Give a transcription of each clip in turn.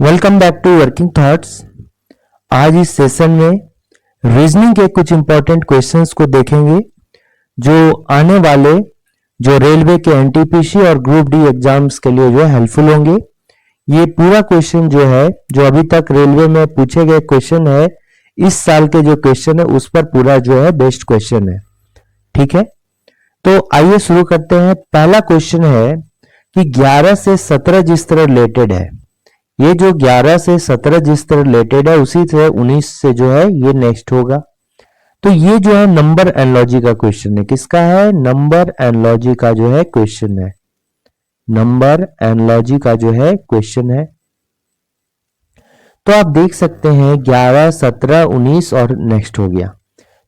Welcome back to Working Thoughts. आज इस session में रीजनिंग के कुछ इंपॉर्टेंट क्वेश्चंस को देखेंगे जो आने वाले जो रेलवे के एनटीपीसी और ग्रुप डी एग्जाम्स के लिए जो है हेल्पफुल होंगे। ये पूरा क्वेश्चन जो है जो अभी तक रेलवे में पूछे गए क्वेश्चन है, इस साल के जो क्वेश्चन है उस पर पूरा जो है बेस्ट क्वेश्चन है। ठीक है, तो आइए शुरू करते हैं। पहला क्वेश्चन है कि 11 से 17 जिस तरह रिलेटेड है, ये जो 11 से 17 जिस तरह रिलेटेड है उसी से 19 से जो है ये नेक्स्ट होगा। तो ये जो है नंबर एनालॉजी का क्वेश्चन है। किसका है? नंबर एनालॉजी का जो है क्वेश्चन है। नंबर एनालॉजी का जो है क्वेश्चन है। तो आप देख सकते हैं 11, 17, 19 और नेक्स्ट हो गया।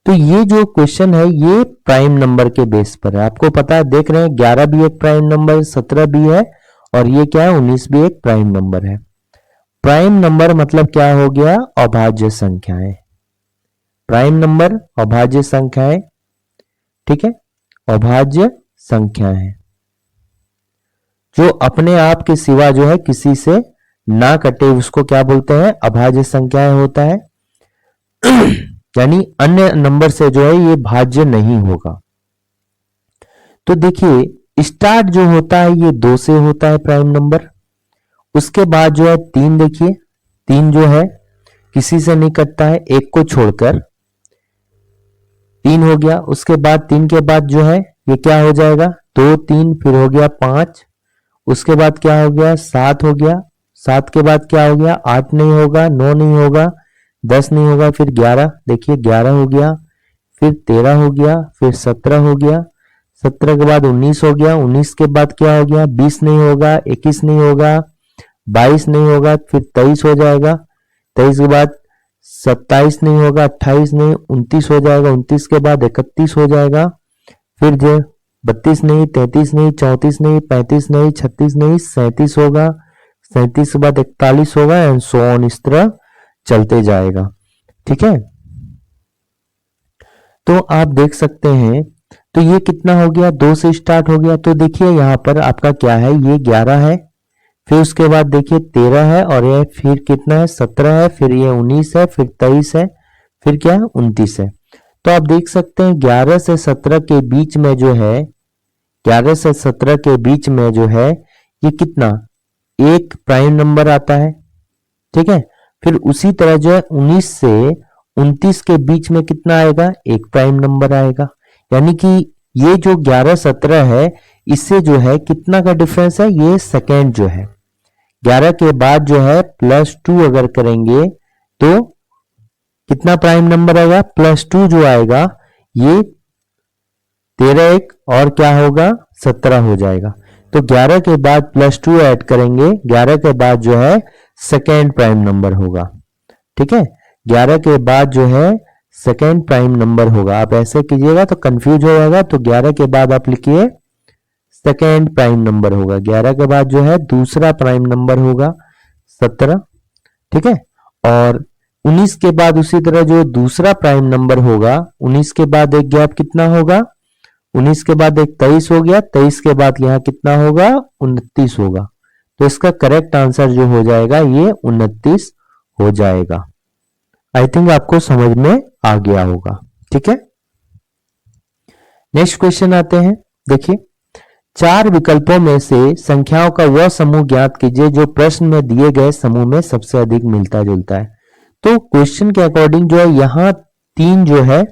तो ये जो क्वेश्चन है ये प्राइम नंबर के बेस पर है। आपको पता है, देख रहे हैं 11 भी एक प्राइम नंबर, 17 भी है और ये क्या है 19 भी एक प्राइम नंबर है। प्राइम नंबर मतलब क्या हो गया? अभाज्य संख्याएं। प्राइम नंबर अभाज्य संख्याएं, ठीक है, अभाज्य संख्याएं जो अपने आप के सिवा जो है किसी से ना कटे उसको क्या बोलते हैं? अभाज्य संख्याएं होता है। यानी अन्य नंबर से जो है ये भाज्य नहीं होगा। तो देखिए स्टार्ट जो होता है ये 2 से होता है प्राइम नंबर। उसके बाद जो है 3, देखिए 3 जो है किसी से नहीं कटता है, एक को छोड़कर 3 हो गया। उसके बाद 3 के बाद जो है ये क्या हो जाएगा? 2, 3, फिर हो गया 5। उसके बाद क्या हो गया? 7 हो गया। 7 के बाद क्या हो गया? 8 नहीं होगा, 9 नहीं होगा, 10 नहीं होगा, फिर 11, देखिए 11 हो गया, फिर 13 हो गया, फिर 17 हो गया, 17 के बाद 19 हो गया, 19 के बाद क्या हो गया? 20 नहीं होगा, 21 नहीं होगा, 22 नहीं होगा, फिर 23 हो जाएगा, 23 के बाद 27 नहीं होगा, 28 नहीं, 29 हो जाएगा, 29 के बाद 31 हो जाएगा, फिर जो 32 नहीं, 33 नहीं, 34 नहीं, 35 नहीं, 36 नहीं, 37 होगा, 37 के बाद 41 होगा एंड सो ऑन, इस तरह चलते जाएगा। ठीक है, तो आप देख सकते हैं। तो ये कितना हो गया? 2 से स्टार्ट हो गया। तो देखिए यहां पर आपका क्या है? ये 11 है, फिर उसके बाद देखिए 13 है और ये फिर कितना है? 17 है, फिर ये 19 है, फिर 23 है, फिर क्या है? 29 है। तो आप देख सकते हैं 11 से 17 के बीच में जो है, 11 से 17 के बीच में जो है ये कितना? एक प्राइम नंबर आता है। ठीक है, फिर उसी तरह जो है 19 से 29 के बीच में कितना आएगा? एक प्राइम नंबर आएगा। यानी कि ये जो 11, 17 है इससे जो है कितना का डिफरेंस है? ये सेकेंड जो है 11 के बाद जो है +2 अगर करेंगे तो कितना प्राइम नंबर आएगा? +2 जो आएगा ये 13 एक और क्या होगा? 17 हो जाएगा। तो 11 के बाद +2 ऐड करेंगे, 11 के बाद जो है सेकेंड प्राइम नंबर होगा। ठीक है, 11 के बाद जो है सेकेंड प्राइम नंबर होगा। आप ऐसे कीजिएगा तो कंफ्यूज हो जाएगा। तो 11 के बाद आप लिखिए सेकेंड प्राइम नंबर होगा। 11 के बाद जो है दूसरा प्राइम नंबर होगा 17। ठीक है, और 19 के बाद उसी तरह जो दूसरा प्राइम नंबर होगा, 19 के बाद एक गैप कितना होगा? 19 के बाद एक 23 हो गया, 23 के बाद यहाँ कितना होगा? 29 होगा। तो इसका करेक्ट आंसर जो हो जाएगा ये 29 हो जाएगा। आई थिंक आपको समझ में आ गया होगा। ठीक है, नेक्स्ट क्वेश्चन आते हैं। देखिए 4 विकल्पों में से संख्याओं का वह समूह ज्ञात कीजिए जो प्रश्न में दिए गए समूह में सबसे अधिक मिलता जुलता है। तो क्वेश्चन के अकॉर्डिंग जो है यहाँ 3 जो है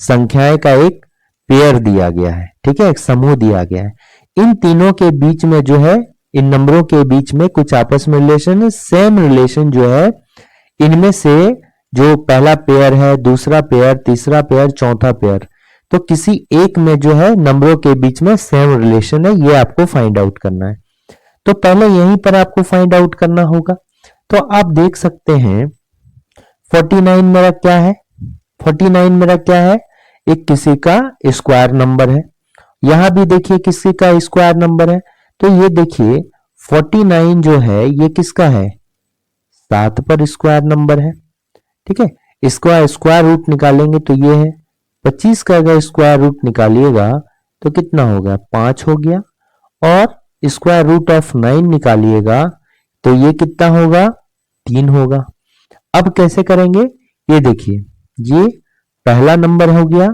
संख्याएं का एक पेयर दिया गया है। ठीक है, एक समूह दिया गया है। इन तीनों के बीच में जो है, इन नंबरों के बीच में कुछ आपस में रिलेशन है। सेम रिलेशन जो है इनमें से जो पहला पेयर है, दूसरा पेयर, तीसरा पेयर, चौथा पेयर, तो किसी एक में जो है नंबरों के बीच में सेम रिलेशन है, ये आपको फाइंड आउट करना है। तो पहले यहीं पर आपको फाइंड आउट करना होगा। तो आप देख सकते हैं 49 मेरा क्या है? 49 मेरा क्या है? एक किसी का स्क्वायर नंबर है। यहां भी देखिए किसी का स्क्वायर नंबर है। तो ये देखिए 49 जो है ये किसका है? 7 पर स्क्वायर नंबर है। ठीक है, इसका स्क्वायर रूट निकालेंगे तो ये है। 25 का अगर स्क्वायर रूट निकालिएगा तो कितना होगा? 5 हो गया। और स्क्वायर रूट ऑफ 9 निकालिएगा तो ये कितना होगा, 3 होगा। अब कैसे करेंगे, ये देखिए, ये पहला नंबर हो गया,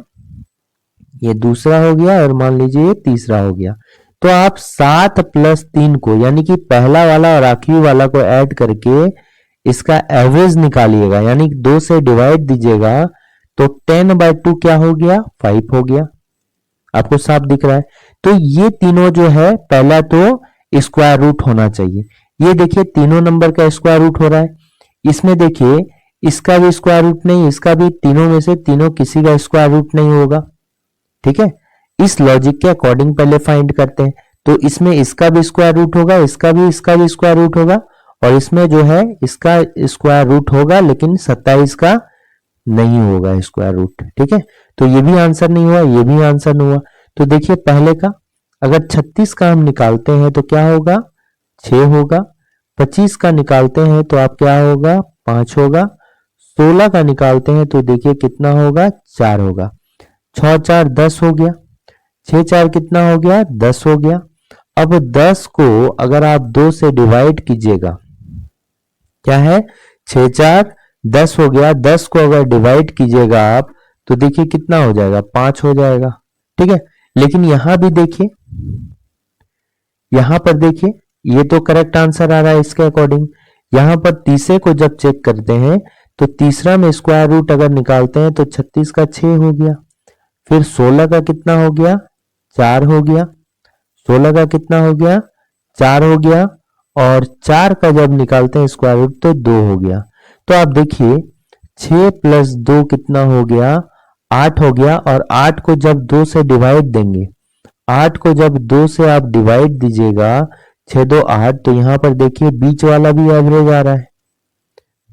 ये दूसरा हो गया और मान लीजिए ये तीसरा हो गया। तो आप 7 प्लस 3 को यानी कि पहला वाला और आखिरी वाला को ऐड करके इसका एवरेज निकालिएगा, यानी 2 से डिवाइड दीजिएगा तो 10/2 क्या हो गया, 5 हो गया। आपको साफ दिख रहा है। तो ये तीनों जो है पहला तो स्क्वायर रूट होना चाहिए। ये देखिए तीनों नंबर का स्क्वायर रूट हो रहा है। इसमें देखिए इसका भी स्क्वायर रूट नहीं, इसका भी, तीनों में से तीनों किसी का स्क्वायर रूट नहीं होगा। ठीक है, इस लॉजिक के अकॉर्डिंग पहले फाइंड करते हैं। तो इसमें इसका भी स्क्वायर रूट होगा, इसका भी स्क्वायर रूट होगा, और इसमें जो है इसका स्क्वायर रूट होगा लेकिन 27 का नहीं होगा स्क्वायर रूट। ठीक है, तो ये भी आंसर नहीं हुआ, ये भी आंसर नहीं हुआ। तो देखिए पहले का, अगर 36 का हम निकालते हैं तो क्या होगा, 6 होगा। 25 का निकालते हैं तो आप क्या होगा, 5 होगा। 16 का निकालते हैं तो देखिए कितना होगा, 4 होगा। 6 4 10 हो गया, 6 4 कितना हो गया, 10 हो गया। अब 10 को अगर आप 2 से डिवाइड कीजिएगा, क्या है, 6 4 10 हो गया। 10 को अगर डिवाइड कीजिएगा आप तो देखिए कितना हो जाएगा, 5 हो जाएगा। ठीक है, लेकिन यहां भी देखिए, यहां पर देखिए ये तो करेक्ट आंसर आ रहा है इसके अकॉर्डिंग। यहां पर तीसरे को जब चेक करते हैं तो तीसरा में स्क्वायर रूट अगर निकालते हैं तो 36 का 6 हो गया। फिर 16 का कितना हो गया, 4 हो गया। 16 का कितना हो गया, 4 हो गया। और 4 का जब निकालते हैं स्क्वायर रूट तो 2 हो गया। तो आप देखिए 6 प्लस 2 कितना हो गया, 8 हो गया। और 8 को जब 2 से डिवाइड देंगे, 8 को जब 2 से आप डिवाइड दीजिएगा, 6 2 8, तो यहां पर देखिए बीच वाला भी एवरेज आ रहा है।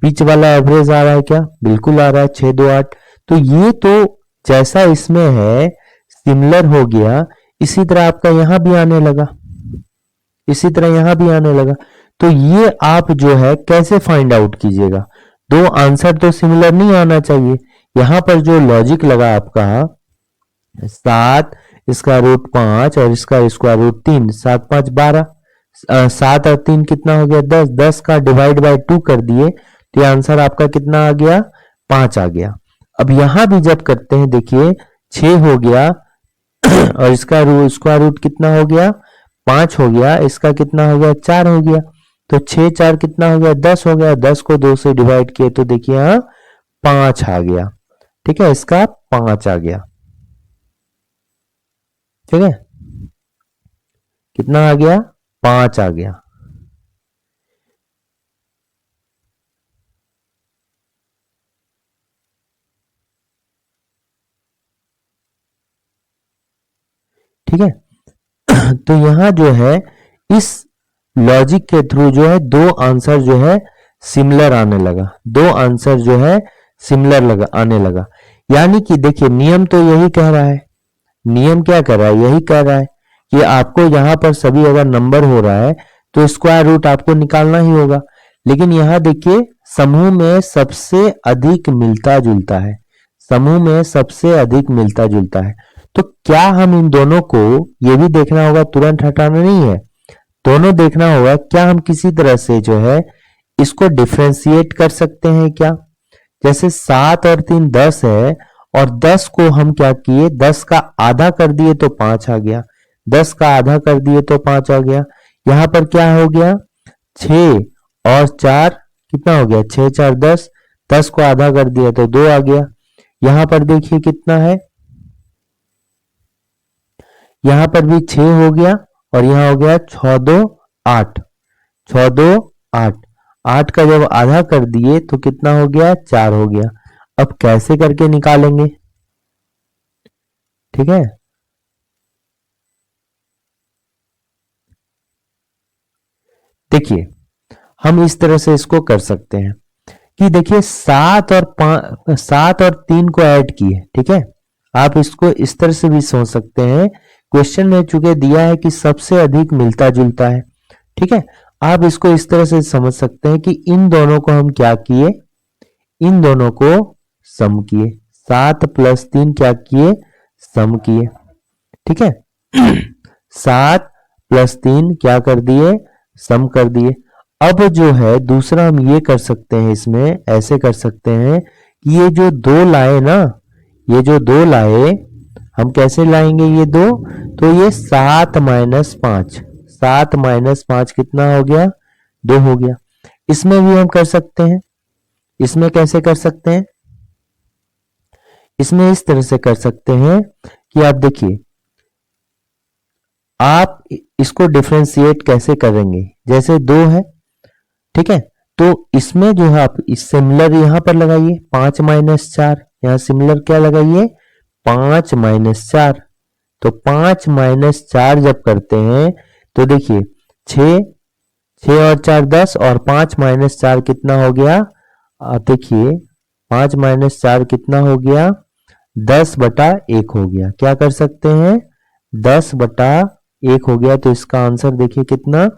बीच वाला एवरेज आ रहा है क्या, बिल्कुल आ रहा है, 6 2 8। तो ये तो जैसा इसमें है सिमिलर हो गया, इसी तरह आपका यहां भी आने लगा, इसी तरह यहां भी आने लगा। तो ये आप जो है कैसे फाइंड आउट कीजिएगा, दो आंसर तो सिमिलर नहीं आना चाहिए। यहां पर जो लॉजिक लगा आपका 7 इसका रूट 5 और इसका स्क्वायर रूट 3, 7 5 12, 7 और 3 कितना हो गया, 10। 10 का डिवाइड बाय 2 कर दिए तो ये आंसर आपका कितना आ गया, 5 आ गया। अब यहां भी जब करते हैं देखिए 6 हो गया और इसका स्क्वायर रूट कितना हो गया, 5 हो गया। इसका कितना हो गया, 4 हो गया। तो 6 4 कितना हो गया, 10 हो गया। 10 को 2 से डिवाइड किए तो देखिए यहां 5 आ गया। ठीक है, इसका 5 आ गया। ठीक है, कितना आ गया, 5 आ गया। ठीक है, तो यहां जो है इस लॉजिक के थ्रू जो है दो आंसर जो है सिमिलर आने लगा, दो आंसर जो है सिमिलर आने लगा। यानी कि देखिए नियम तो यही कह रहा है, नियम क्या कर रहा है, यही कह रहा है कि आपको यहां पर सभी अगर नंबर हो रहा है तो स्क्वायर रूट आपको निकालना ही होगा। लेकिन यहां देखिए समूह में सबसे अधिक मिलता जुलता है, समूह में सबसे अधिक मिलता जुलता है। तो क्या हम इन दोनों को, ये भी देखना होगा, तुरंत हटाना नहीं है, दोनों देखना होगा क्या हम किसी तरह से जो है इसको डिफ्रेंशिएट कर सकते हैं क्या। जैसे 7 और 3 10 है और 10 को हम क्या किए, 10 का आधा कर दिए तो 5 आ गया। 10 का आधा कर दिए तो 5 आ गया। यहां पर क्या हो गया, 6 और 4 कितना हो गया, 6 4 10। 10 को आधा कर दिया तो 2 आ गया। यहां पर देखिए कितना है, यहां पर भी 6 हो गया और यहां हो गया 6 2 8, 6 2 8। 8 का जब आधा कर दिए तो कितना हो गया, 4 हो गया। अब कैसे करके निकालेंगे, ठीक है, देखिए हम इस तरह से इसको कर सकते हैं कि देखिए 7 और 3 को ऐड किए। ठीक है, आप इसको इस तरह से भी सोच सकते हैं, क्वेश्चन में चूंकि दिया है कि सबसे अधिक मिलता जुलता है। ठीक है, आप इसको इस तरह से समझ सकते हैं कि इन दोनों को हम क्या किए, इन दोनों को सम किए। 7 प्लस 3 क्या किए, सम किए। ठीक है 7 प्लस 3 क्या कर दिए, सम कर दिए। अब जो है दूसरा हम ये कर सकते हैं, इसमें ऐसे कर सकते हैं कि ये जो दो लाए ना, ये जो दो लाए हम कैसे लाएंगे ये दो, तो ये 7 - 5, 7 - 5 कितना हो गया, 2 हो गया। इसमें भी हम कर सकते हैं, इसमें कैसे कर सकते हैं, इसमें इस तरह से कर सकते हैं कि आप देखिए, आप इसको डिफरेंशिएट कैसे करेंगे, जैसे 2 है, ठीक है, तो इसमें जो है आप इस सिमिलर यहां पर लगाइए 5 - 4, यहां सिमिलर क्या लगाइए 5 - 4, तो 5 - 4 जब करते हैं तो देखिए 6, 6 और 4 10, और 5 - 4 कितना हो गया, आप देखिए 5 - 4 कितना हो गया, 10/1 हो गया। क्या कर सकते हैं, 10/1 हो गया। तो इसका आंसर देखिए कितना,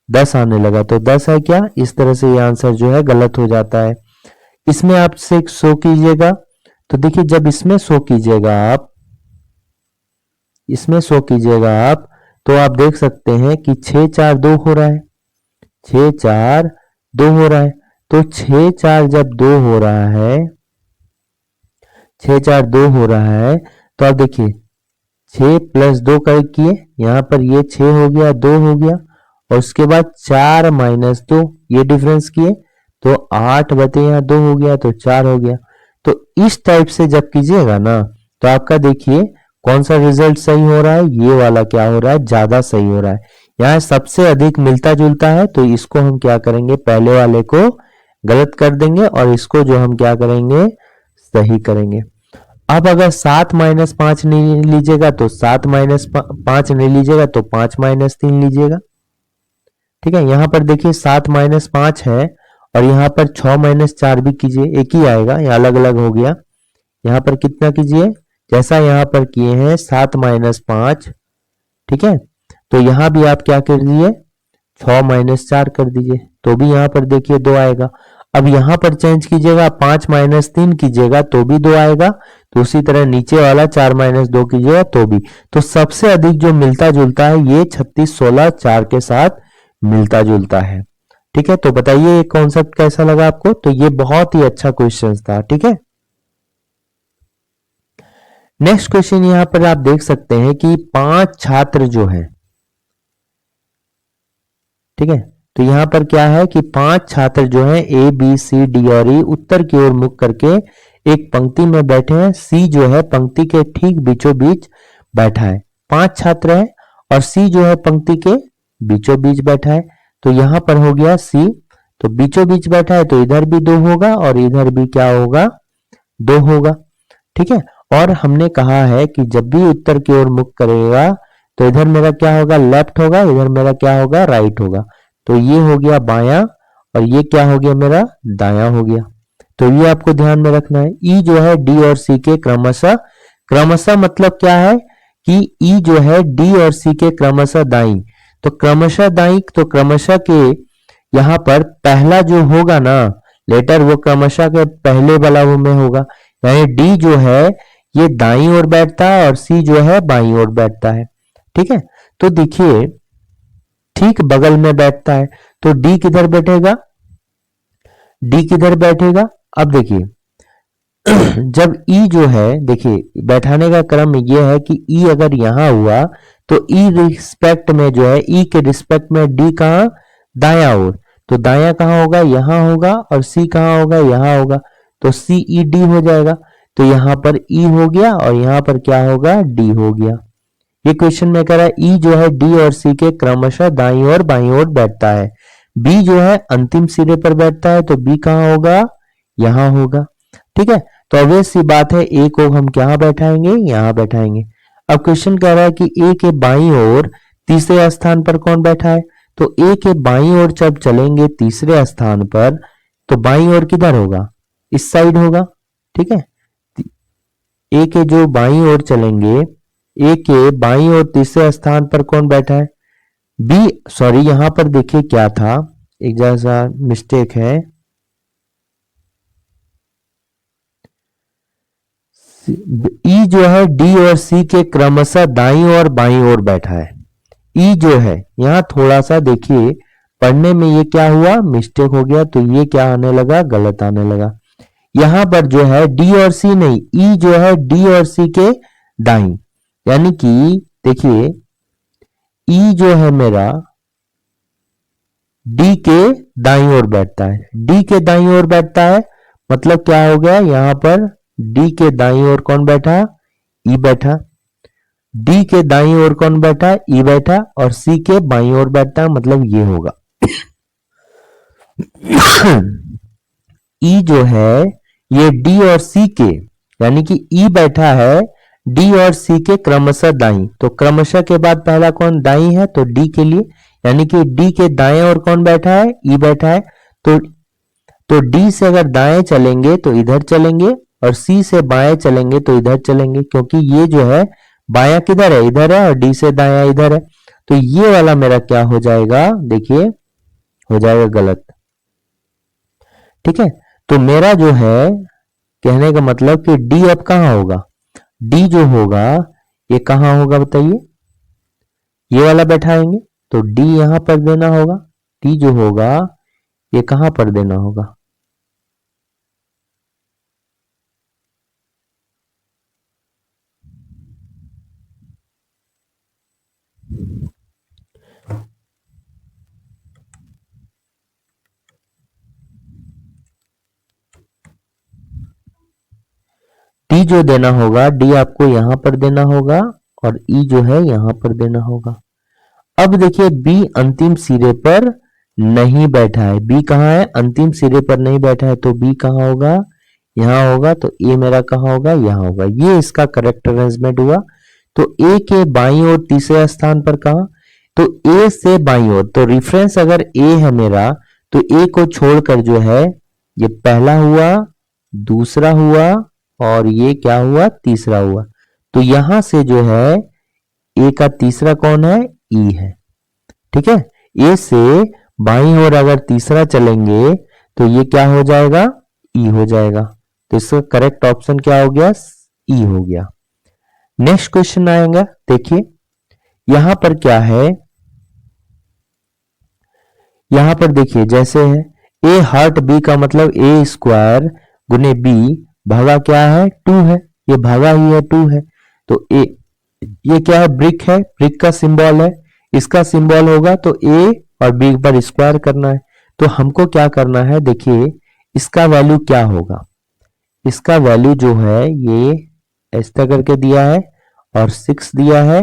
10 आने लगा, तो 10 है क्या, इस तरह से ये आंसर जो है गलत हो जाता है। इसमें आप से शो कीजिएगा, तो देखिए जब इसमें शो कीजिएगा आप, इसमें शो कीजिएगा आप, तो आप देख सकते हैं कि 6 4 2 हो रहा है, 6 4 2 हो रहा है। तो 6 4 जब 2 हो रहा है, 6 4 2 हो रहा है, तो आप देखिए 6 + 2 का किए, यहां पर ये 6 हो गया, 2 हो गया, और उसके बाद 4 - 2 ये डिफरेंस किए, तो 8 बटे यहाँ 2 हो गया, तो 4 हो गया। तो इस टाइप से जब कीजिएगा ना, तो आपका देखिए कौन सा रिजल्ट सही हो रहा है, ये वाला क्या हो रहा है, ज्यादा सही हो रहा है। यहाँ सबसे अधिक मिलता जुलता है, तो इसको हम क्या करेंगे, पहले वाले को गलत कर देंगे और इसको जो हम क्या करेंगे, सही करेंगे। अब अगर 7 - 5 नहीं लीजिएगा तो 7 - 5 नहीं लीजिएगा तो 5 - 3 लीजिएगा, ठीक है। यहां पर देखिए 7 - 5 है, और यहां पर 6 - 4 भी कीजिए, एक ही आएगा, यहाँ अलग अलग हो गया। यहां पर कितना कीजिए, जैसा यहां पर किए हैं 7 - 5, ठीक है, तो यहां भी आप क्या कर दीजिए, 6 - 4 कर दीजिए, तो भी यहां पर देखिए 2 आएगा। अब यहां पर चेंज कीजिएगा, 5 - 3 कीजिएगा तो भी 2 आएगा, तो उसी तरह नीचे वाला 4 - 2 कीजिएगा तो भी। तो सबसे अधिक जो मिलता जुलता है ये 36 16 4 के साथ मिलता जुलता है, ठीक है। तो बताइए ये कॉन्सेप्ट कैसा लगा आपको, तो ये बहुत ही अच्छा क्वेश्चन था, ठीक है। नेक्स्ट क्वेश्चन यहां पर आप देख सकते हैं कि 5 छात्र जो हैं, ठीक है, तो यहां पर क्या है कि 5 छात्र जो हैं ए बी सी डी और ई उत्तर की ओर मुख करके एक पंक्ति में बैठे हैं। सी जो है पंक्ति के ठीक बीचों बीच बैठा है। 5 छात्र हैं और सी जो है पंक्ति के बीचों बीच बैठा है। तो यहां पर हो गया सी, तो बीचों बीच बैठा है, तो इधर भी 2 होगा और इधर भी क्या होगा, 2 होगा, ठीक है। और हमने कहा है कि जब भी उत्तर की ओर मुख करेगा तो इधर मेरा क्या होगा, लेफ्ट होगा, इधर मेरा क्या होगा, राइट होगा। तो ये हो गया बायां, और ये क्या हो गया, मेरा दायां हो गया। तो ये आपको ध्यान में रखना है। ई जो है डी और सी के क्रमशः, क्रमशः मतलब क्या है कि ई जो है डी और सी के क्रमशः दाई, तो क्रमशः दाई, तो क्रमशः के यहां पर पहला जो होगा ना लेटर, वो क्रमशः के पहले वाला वो में होगा, यानी डी जो है ये दाई ओर बैठता है और सी जो है बाई ओर बैठता है, ठीक है। तो देखिए ठीक बगल में बैठता है, तो डी किधर बैठेगा, डी किधर बैठेगा। अब देखिए जब ई जो है, देखिए बैठाने का क्रम ये है कि ई अगर यहां हुआ तो ई रिस्पेक्ट में जो है, ई के रिस्पेक्ट में डी कहां, दाया ओर, तो दाया कहां होगा, यहां होगा, और सी कहां होगा, यहां होगा, तो सी ई डी हो जाएगा। तो यहां पर ई हो गया और यहां पर क्या होगा, डी हो गया। ये क्वेश्चन में कह रहा है ई जो है डी और सी के क्रमशः दाईं और बाईं ओर बैठता है। बी जो है अंतिम सिरे पर बैठता है, तो बी कहां होगा, यहां होगा, ठीक है। तो ऑब्वियस सी बात है ए को हम क्या बैठाएंगे, यहां बैठाएंगे। अब क्वेश्चन कह रहा है कि ए के बाईं ओर तीसरे स्थान पर कौन बैठा है, तो ए के बाईं ओर जब चलेंगे तीसरे स्थान पर, तो बाईं ओर किधर होगा, इस साइड होगा, ठीक है। ए के जो बाईं ओर चलेंगे, ए के बाईं ओर तीसरे स्थान पर कौन बैठा है, बी, सॉरी यहां पर देखिए क्या था, एक जैसा मिस्टेक है, ई जो है डी और सी के क्रमशः दाईं और बाईं ओर बैठा है। ई जो है यहाँ थोड़ा सा देखिए पढ़ने में ये क्या हुआ, मिस्टेक हो गया, तो ये क्या आने लगा, गलत आने लगा। यहां पर जो है डी और सी नहीं, ई जो है डी और सी के दाई, यानी कि देखिए ई जो है मेरा डी के दाई ओर बैठता है, डी के दाई ओर बैठता है, मतलब क्या हो गया, यहां पर डी के दाई ओर कौन बैठा, ई बैठा, डी के दाई ओर कौन बैठा, ई बैठा, और सी के बाई ओर बैठता है, मतलब ये होगा। ई जो है ये डी और सी के, यानी कि ई बैठा है डी और सी के क्रमशः दाई, तो क्रमशः के बाद पहला कौन दाई है, तो डी के लिए, यानी कि डी के दाएं और कौन बैठा है, ई बैठा है, तो डी से अगर दाएं चलेंगे तो इधर चलेंगे, और सी से बाएं चलेंगे तो इधर चलेंगे, क्योंकि ये जो है बायां किधर है, इधर है, और डी से दायां इधर है, तो ये वाला मेरा क्या हो जाएगा, देखिए हो जाएगा गलत। ठीक है, तो मेरा जो है कहने का मतलब कि डी अब कहां होगा, डी जो होगा ये कहां होगा बताइए, ये वाला बैठाएंगे, तो डी यहां पर देना होगा, डी जो होगा ये कहां पर देना होगा, डी जो देना होगा, डी आपको यहां पर देना होगा, और ई जो है यहां पर देना होगा। अब देखिए बी अंतिम सिरे पर नहीं बैठा है, बी कहाँ है, अंतिम सिरे पर नहीं बैठा है, तो बी कहाँ होगा, यहां होगा, तो ए मेरा कहाँ होगा, यहां होगा, ये इसका करेक्ट अरेंजमेंट हुआ। तो ए के बाईं ओर तीसरे स्थान पर कहा, तो ए से बाईं ओर, तो रिफरेंस अगर ए है मेरा, तो ए को छोड़कर जो है ये पहला हुआ, दूसरा हुआ, और ये क्या हुआ, तीसरा हुआ, तो यहां से जो है ए का तीसरा कौन है, ई है। ठीक है, ए से बाईं ओर अगर तीसरा चलेंगे तो ये क्या हो जाएगा, ई हो जाएगा, तो इसका करेक्ट ऑप्शन क्या हो गया, ई हो गया। नेक्स्ट क्वेश्चन आएगा, देखिए यहां पर क्या है, यहां पर देखिए जैसे है ए हर्ट बी का मतलब ए स्क्वायर गुने बी भागा क्या है, टू है, ये भागा ही है, टू है, तो ए ये क्या है, ब्रिक है, ब्रिक का सिंबल है, इसका सिंबल होगा, तो ए और बी पर स्क्वायर करना है, तो हमको क्या करना है, देखिए इसका वैल्यू क्या होगा, इसका वैल्यू जो है ये ऐसा करके दिया है, और 6 दिया है,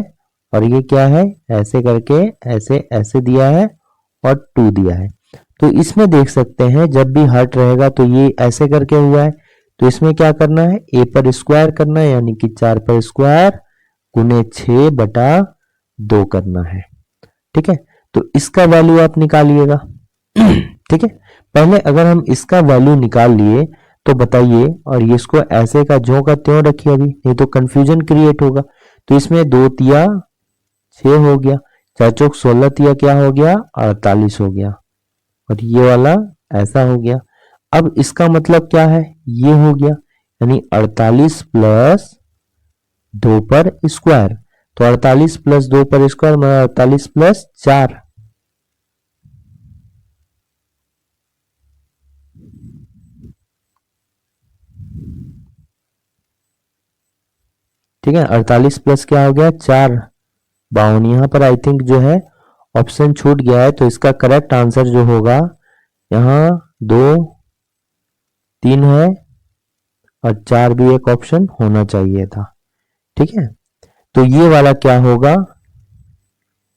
और ये क्या है ऐसे करके ऐसे ऐसे दिया है, और 2 दिया है, तो इसमें देख सकते हैं जब भी हर्ट रहेगा तो ये ऐसे करके हुआ है, तो इसमें क्या करना है, ए पर स्क्वायर करना है, यानी कि 4 पर स्क्वायर गुने 6/2 करना है। ठीक है, तो इसका वैल्यू आप निकालिएगा। ठीक है, पहले अगर हम इसका वैल्यू निकाल लिए तो बताइए, और ये इसको ऐसे का ज्यों का त्यों रखिए अभी, नहीं तो कंफ्यूजन क्रिएट होगा, तो इसमें 2 तिया 6 हो गया, 4 चौक 16 तिया क्या हो गया, 48 हो गया, और ये वाला ऐसा हो गया। अब इसका मतलब क्या है, ये हो गया, यानी 48 प्लस 2 पर स्क्वायर, तो 48 प्लस 2 पर स्क्वायर मतलब 48 प्लस 4, ठीक है, 48 प्लस क्या हो गया 4, 52, यहां पर आई थिंक जो है ऑप्शन छूट गया है, तो इसका करेक्ट आंसर जो होगा यहाँ 2 3 है, और 4 भी एक ऑप्शन होना चाहिए था। ठीक है, तो ये वाला क्या होगा,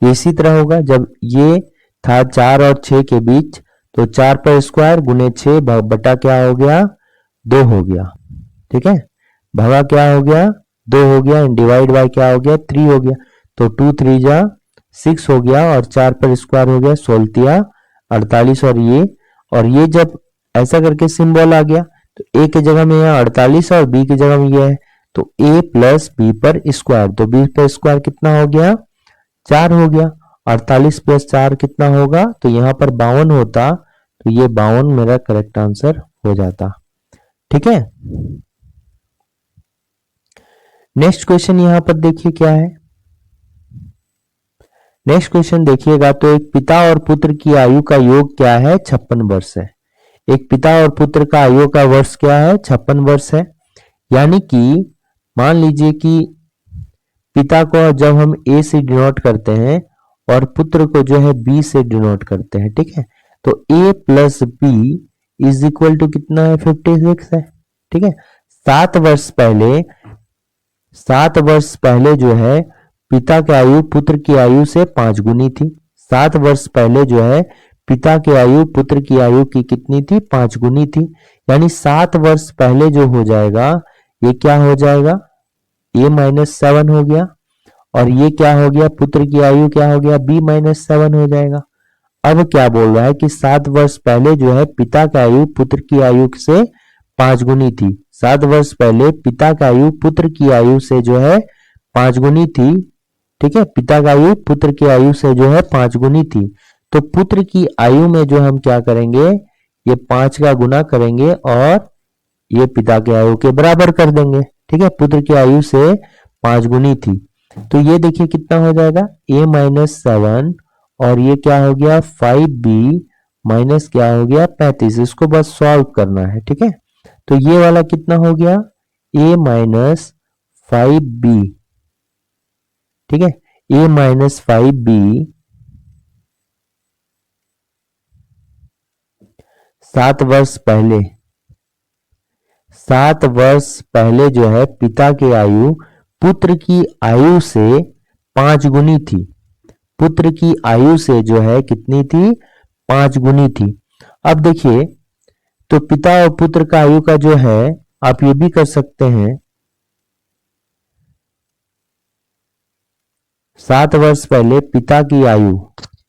इसी तरह होगा जब ये था 4 और 6 के बीच, तो 4 पर स्क्वायर गुने 6 बटा क्या हो गया, 2 हो गया। ठीक है, भगा क्या हो गया, 2 हो गया, डिवाइड बाय क्या हो गया, 3 हो गया, तो 2 3 जा 6 हो गया, और 4 पर स्क्वायर हो गया 16 48, और ये जब ऐसा करके सिंबल आ गया, तो ए की जगह में यहाँ 48 और बी की जगह में यह है, तो ए प्लस बी पर स्क्वायर, तो बी पर स्क्वायर कितना हो गया, 4 हो गया, 48 प्लस 4 कितना होगा, तो यहाँ पर 52 होता, तो ये 52 मेरा करेक्ट आंसर हो जाता। ठीक है, नेक्स्ट क्वेश्चन यहां पर देखिए क्या है, नेक्स्ट क्वेश्चन देखिएगा, तो एक पिता और पुत्र की आयु का योग क्या है? 56 वर्ष है। एक पिता और पुत्र का आयु का वर्ष क्या है? 56 वर्ष है। यानी कि मान लीजिए कि पिता को जब हम ए से डिनोट करते हैं और पुत्र को जो है बी से डिनोट करते हैं, ठीक है, तो A plus B is equal to कितना है? 56 है। ठीक है, 7 वर्ष पहले जो है पिता की आयु पुत्र की आयु से 5 गुनी थी। 7 वर्ष पहले जो है पिता की आयु पुत्र की आयु की कितनी थी? 5 गुनी थी। यानी 7 वर्ष पहले जो हो जाएगा ये क्या हो जाएगा? a-7 हो गया, और ये क्या हो गया? पुत्र की आयु क्या हो गया? b-7 हो जाएगा। अब क्या बोल रहा है कि 7 वर्ष पहले जो है पिता की आयु पुत्र की आयु से 5 गुनी थी। 7 वर्ष पहले पिता की आयु पुत्र की आयु से जो है 5 गुनी थी। ठीक है, पिता की आयु पुत्र की आयु से जो है 5 गुनी थी। तो पुत्र की आयु में जो हम क्या करेंगे? ये 5 का गुना करेंगे और ये पिता की आयु के बराबर कर देंगे। ठीक है, पुत्र की आयु से 5 गुनी थी। तो ये देखिए कितना हो जाएगा? a-7 और ये क्या हो गया? 5b माइनस क्या हो गया? 35। इसको बस सॉल्व करना है। ठीक है, तो ये वाला कितना हो गया? a-5b। ठीक है, a-5b 7 वर्ष पहले जो है पिता की आयु पुत्र की आयु से 5 गुनी थी। पुत्र की आयु से जो है कितनी थी? 5 गुनी थी। अब देखिए, तो पिता और पुत्र का आयु का जो है आप ये भी कर सकते हैं, 7 वर्ष पहले पिता की आयु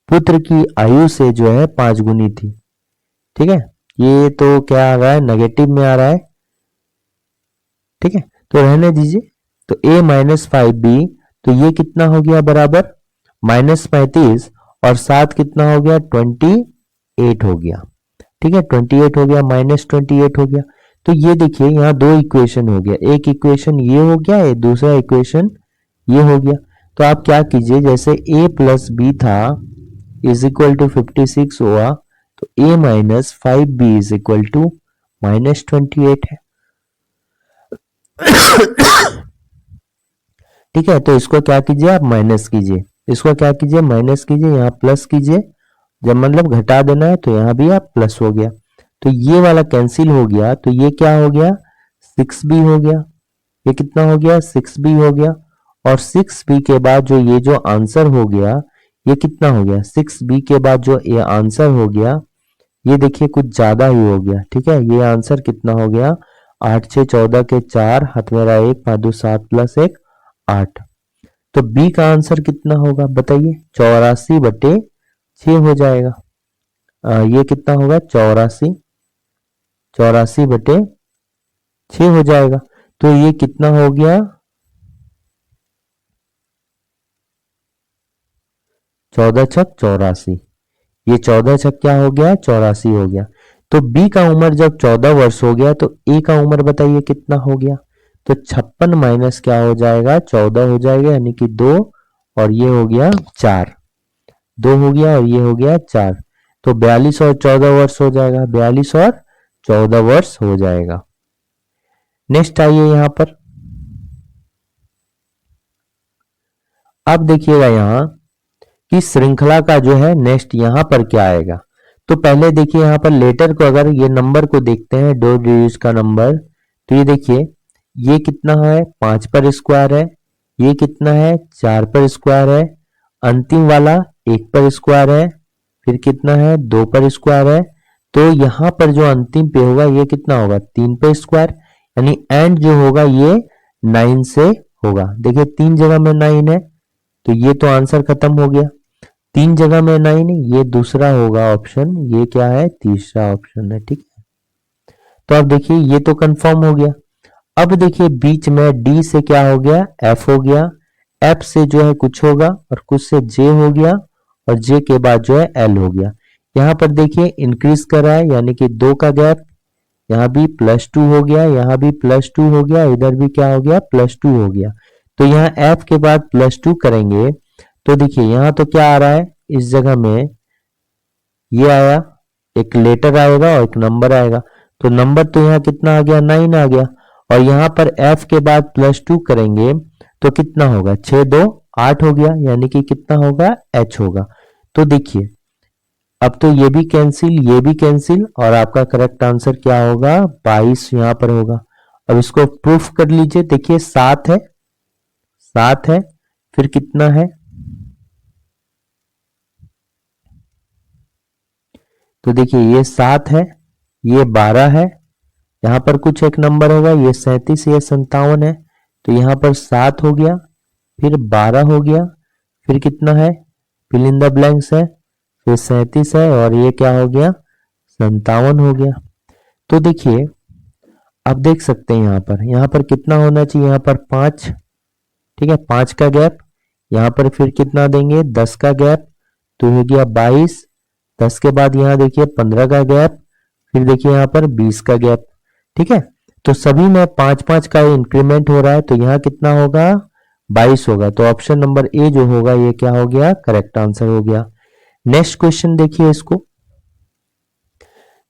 पुत्र की आयु से जो है 5 गुनी थी। ठीक है, ये तो क्या आ रहा है? नेगेटिव में आ रहा है। ठीक है, तो रहने दीजिए। तो a-5b, तो ये कितना हो गया? बराबर -35 और 7 कितना हो गया? 28 हो गया। ठीक है, 28 हो गया, -28 हो गया। तो ये देखिए यहाँ 2 इक्वेशन हो गया। एक इक्वेशन ये हो गया, एक दूसरा इक्वेशन ये हो गया। तो आप क्या कीजिए, जैसे a प्लस बी था इज इक्वल टू 56 हुआ, तो a-5b इज इक्वल टू -28 है। ठीक है, तो इसको क्या कीजिए? आप माइनस कीजिए, इसको क्या कीजिए? माइनस कीजिए, यहाँ प्लस कीजिए। जब मतलब घटा देना है तो यहाँ भी आप प्लस हो गया, तो ये वाला कैंसिल हो गया। तो ये क्या हो गया? 6b हो गया। ये कितना हो गया? 6b हो गया। और 6b के बाद जो ये जो आंसर हो गया ये कितना हो गया? 6b के बाद जो ये आंसर हो गया ये देखिए कुछ ज्यादा ही हो गया। ठीक है, ये आंसर कितना हो गया? 8 6 14 के 4, हाथ मेरा 1 5 2 7 प्लस 1 8। तो बी का आंसर कितना होगा बताइए? 84/6 हो जाएगा। ये कितना होगा? 84/6 हो जाएगा। तो ये कितना हो गया? 14 छक 84। ये 14 छक क्या हो गया? 84 हो गया। तो बी का उम्र जब 14 वर्ष हो गया तो ए का उम्र बताइए कितना हो गया? तो 56 माइनस क्या हो जाएगा? 14 हो जाएगा, यानी कि 2, और ये हो गया 4। 2 हो गया और ये हो गया 4। तो 42 और 14 वर्ष हो जाएगा। 42 और 14 वर्ष हो जाएगा। नेक्स्ट आइए यहां पर, अब देखिएगा यहां कि श्रृंखला का जो है नेक्स्ट यहां पर क्या आएगा। तो पहले देखिए यहां पर लेटर को, अगर ये नंबर को देखते हैं, 2 डिजिट का नंबर, तो ये देखिए ये कितना है? 5 पर स्क्वायर है। ये कितना है? 4 पर स्क्वायर है। अंतिम वाला 1 पर स्क्वायर है। फिर कितना है? 2 पर स्क्वायर है। तो यहां पर जो अंतिम पे होगा ये कितना होगा? 3 पर स्क्वायर, यानी एंड जो होगा ये 9 से होगा। देखिए 3 जगह में 9 है, तो ये तो आंसर खत्म हो गया। 3 जगह में 9, ये दूसरा होगा ऑप्शन, ये क्या है? तीसरा ऑप्शन है। ठीक है, तो अब देखिए ये तो कंफर्म हो गया। अब देखिए बीच में डी से क्या हो गया? एफ हो गया। एफ से जो है कुछ होगा और कुछ से जे हो गया, और जे के बाद जो है एल हो गया। यहाँ पर देखिए इंक्रीज कर रहा है, यानी कि 2 का गैप। यहाँ भी +2 हो गया, यहाँ भी +2 हो गया, इधर भी क्या हो गया? +2 हो गया। तो यहाँ एफ के बाद +2 करेंगे तो देखिए यहां तो क्या आ रहा है, इस जगह में ये आया, एक लेटर आएगा और एक नंबर आएगा। तो नंबर तो यहाँ कितना आ गया, 9 आ गया। और यहाँ पर f के बाद +2 करेंगे तो कितना होगा, 6 2 8 हो गया, यानी कि कितना होगा, h होगा। तो देखिए अब तो ये भी कैंसिल, ये भी कैंसिल, और आपका करेक्ट आंसर क्या होगा, 22 यहां पर होगा। अब इसको प्रूफ कर लीजिए, देखिए 7 है, 7 है, फिर कितना है, तो देखिए ये 7 है, ये 12 है, यहां पर कुछ एक नंबर होगा, ये 37, ये 57 है, तो यहां पर 7 हो गया, फिर 12 हो गया, फिर कितना है, फिल इन द ब्लैंक्स है, फिर 37 है, और ये क्या हो गया, 57 हो गया। तो देखिए आप देख सकते हैं यहाँ पर कितना होना चाहिए, यहाँ पर 5, ठीक है, 5 का गैप, यहाँ पर फिर कितना देंगे, 10 का गैप, तो हो गया 22, 10 के बाद यहाँ देखिए 15 का गैप, फिर देखिए यहाँ पर 20 का गैप, ठीक है। तो सभी में 5-5 का इंक्रीमेंट हो रहा है, तो यहाँ कितना होगा, 22 होगा। तो ऑप्शन नंबर ए जो होगा ये क्या हो गया, करेक्ट आंसर हो गया। नेक्स्ट क्वेश्चन देखिए इसको,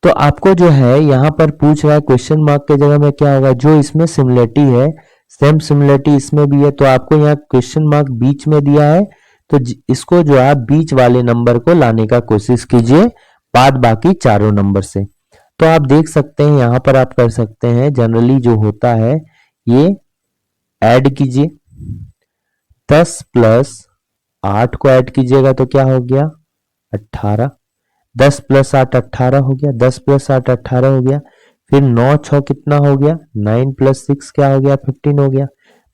तो आपको जो है यहाँ पर पूछ रहा है क्वेश्चन मार्क के जगह में क्या होगा, जो इसमें सिमिलरिटी है, सेम सिमिलरिटी इसमें भी है, तो आपको यहाँ क्वेश्चन मार्क बीच में दिया है, तो इसको जो आप बीच वाले नंबर को लाने का कोशिश कीजिए बाद बाकी चारों नंबर से। तो आप देख सकते हैं यहाँ पर आप कर सकते हैं, जनरली जो होता है ये ऐड कीजिए, 10 + 8 को ऐड कीजिएगा तो क्या हो गया, 18, 10 + 8 18 हो गया, 10 + 8 18 हो गया, फिर 9 6 कितना हो गया, 9 + 6 क्या हो गया, 15 हो गया।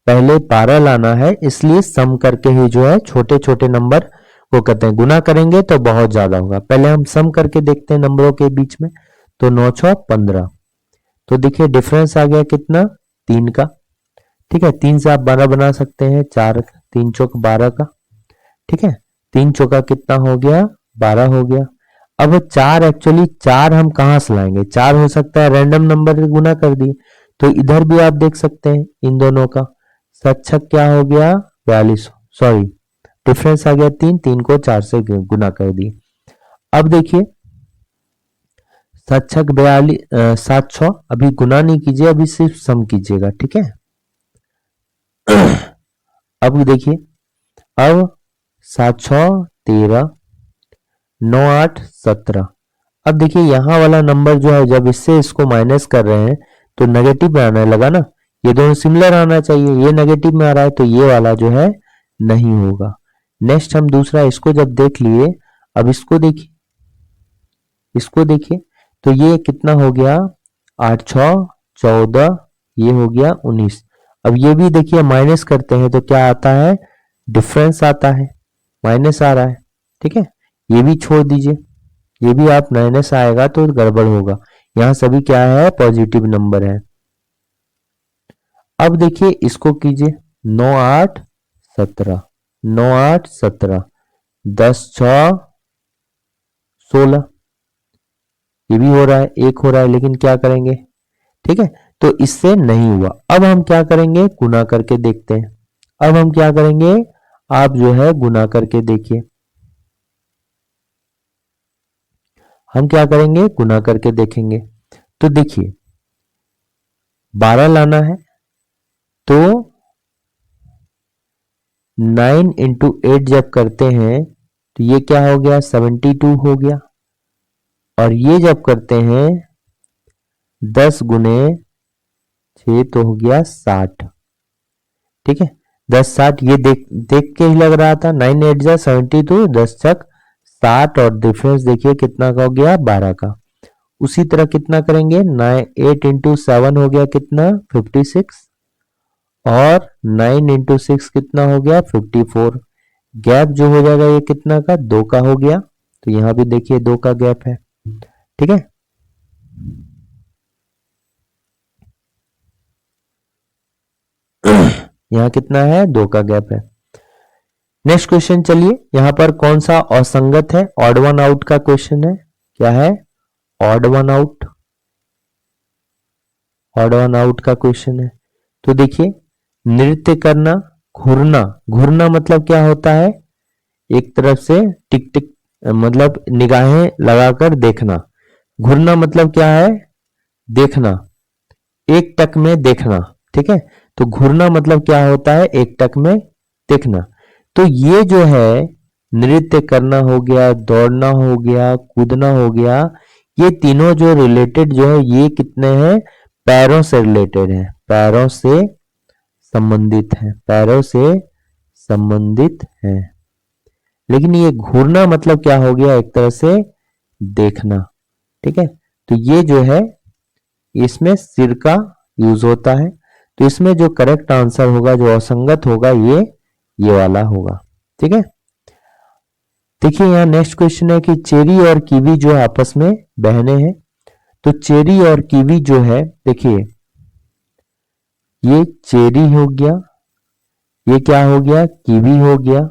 पहले 12 लाना है, इसलिए सम करके ही जो है छोटे छोटे नंबर को कहते हैं, गुना करेंगे तो बहुत ज्यादा होगा। पहले हम सम करके देखते हैं नंबरों के बीच में, तो 9 6 15, तो देखिए डिफरेंस आ गया कितना, 3 का, ठीक है। 3 से आप 12 बना सकते हैं, 4 3 चौक 12 का, ठीक है, 3 चौका कितना हो गया, 12 हो गया। अब 4 एक्चुअली 4 हम कहां से लाएंगे, 4 हो सकता है रैंडम नंबर से गुना कर दिए, तो इधर भी आप देख सकते हैं इन दोनों का 7 छक क्या हो गया, 42, सॉरी डिफरेंस आ गया 3, 3 को 4 से गुना कर दिए। अब देखिए 7 छक 42, 7 6, अभी गुना नहीं कीजिए, अभी सिर्फ सम कीजिएगा, ठीक है। अब देखिए, अब 7 6 13, 9 8 17, अब देखिए यहाँ वाला नंबर जो है जब इससे इसको माइनस कर रहे हैं तो नेगेटिव में आने लगा ना, ये दोनों सिमिलर आना चाहिए, ये नेगेटिव में आ रहा है तो ये वाला जो है नहीं होगा। नेक्स्ट हम दूसरा इसको जब देख लिए, अब इसको देखिए, इसको देखिए, तो ये कितना हो गया, 8 6 14, ये हो गया 19। अब ये भी देखिए माइनस करते हैं तो क्या आता है, डिफरेंस आता है, माइनस आ रहा है, ठीक है। ये भी छोड़ दीजिए, ये भी आप माइनस आएगा तो गड़बड़ होगा, यहां सभी क्या है, पॉजिटिव नंबर है। अब देखिए इसको कीजिए, 9 8 17, 9 8 17, 10 6 16, ये भी हो रहा है, एक हो रहा है, लेकिन क्या करेंगे, ठीक है, तो इससे नहीं हुआ। अब हम क्या करेंगे, गुना करके देखते हैं। अब हम क्या करेंगे, आप जो है गुना करके देखिए, हम क्या करेंगे, गुना करके देखेंगे। तो देखिए 12 लाना है, तो 9 × 8 जब करते हैं तो ये क्या हो गया, 72 हो गया, और ये जब करते हैं 10 × 6 तो हो गया 60, ठीक है। 10 60 ये देख देख के ही लग रहा था, 9 8 जा 72, 10 छक 60, और डिफरेंस देखिए कितना का हो गया, 12 का। उसी तरह कितना करेंगे, 8 × 7 हो गया कितना, 56, और 9 × 6 कितना हो गया, 54। गैप जो हो जाएगा ये कितना का, 2 का हो गया, तो यहां भी देखिए 2 का गैप है, ठीक है। यहाँ कितना है, 2 का गैप है। नेक्स्ट क्वेश्चन चलिए, यहां पर कौन सा असंगत है, ऑड वन आउट का क्वेश्चन है, क्या है, odd one out, odd one out का क्वेश्चन है। तो देखिए नृत्य करना, घूरना, घूरना मतलब क्या होता है, एक तरफ से टिक टिक मतलब निगाहें लगाकर देखना। घूरना मतलब क्या है? देखना, एक टक में देखना। ठीक है, तो घूरना मतलब क्या होता है? एक टक में देखना। तो ये जो है नृत्य करना हो गया, दौड़ना हो गया, कूदना हो गया, ये तीनों जो रिलेटेड जो है ये कितने हैं? पैरों से रिलेटेड है, पैरों से संबंधित है, पैरों से संबंधित है। लेकिन ये घूरना मतलब क्या हो गया? एक तरह से देखना। ठीक है, तो ये जो है इसमें सिर का यूज होता है। तो इसमें जो करेक्ट आंसर होगा, जो असंगत होगा, ये वाला होगा। ठीक है, देखिए यहाँ नेक्स्ट क्वेश्चन है कि चेरी और कीवी जो आपस में बहने हैं। तो चेरी और कीवी जो है, देखिए ये चेरी हो गया, ये क्या हो गया? कीवी हो गया।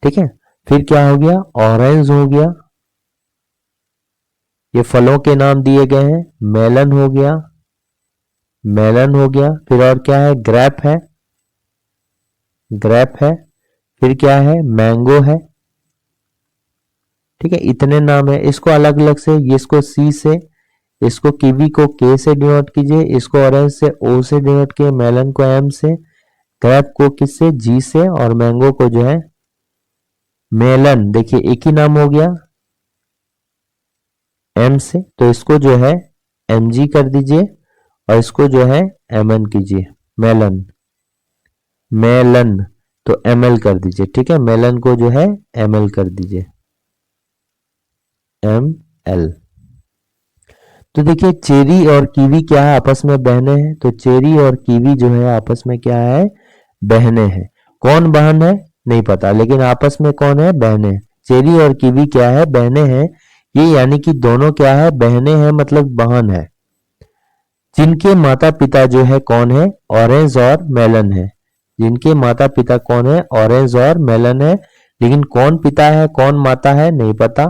ठीक है, फिर क्या हो गया? ऑरेंज हो गया, ये फलों के नाम दिए गए हैं। मेलन हो गया, मेलन हो गया। फिर और क्या है? ग्रेप है, ग्रेप है। फिर क्या है? मैंगो है। ठीक है, इतने नाम है। इसको अलग अलग से, इसको सी से, इसको कीवी को के से डिनोट कीजिए, इसको ऑरेंज से ओ से डिनोट कीजिए, मेलन को एम से, ग्रेप को किससे? जी से, और मैंगो को जो है मेलन, देखिए एक ही नाम हो गया एम से, तो इसको जो है एम जी कर दीजिए और इसको जो है एम एन कीजिए, मेलन, मेलन, तो एम एल कर दीजिए। ठीक है, मेलन को जो है एम एल कर दीजिए, एम एल। तो देखिए चेरी और कीवी क्या है? आपस में बहने हैं। तो चेरी और कीवी जो है आपस में क्या है? बहने हैं। कौन बहन है? नहीं पता, लेकिन आपस में कौन है? बहने हैं। चेरी और कीवी क्या है? बहने हैं। ये यानी कि दोनों क्या है? बहने हैं, मतलब बहन है। जिनके माता पिता जो है कौन है? ऑरेंज और मेलन है। जिनके माता पिता कौन है? ऑरेंज और मेलन है। लेकिन कौन पिता है, कौन माता है, नहीं पता।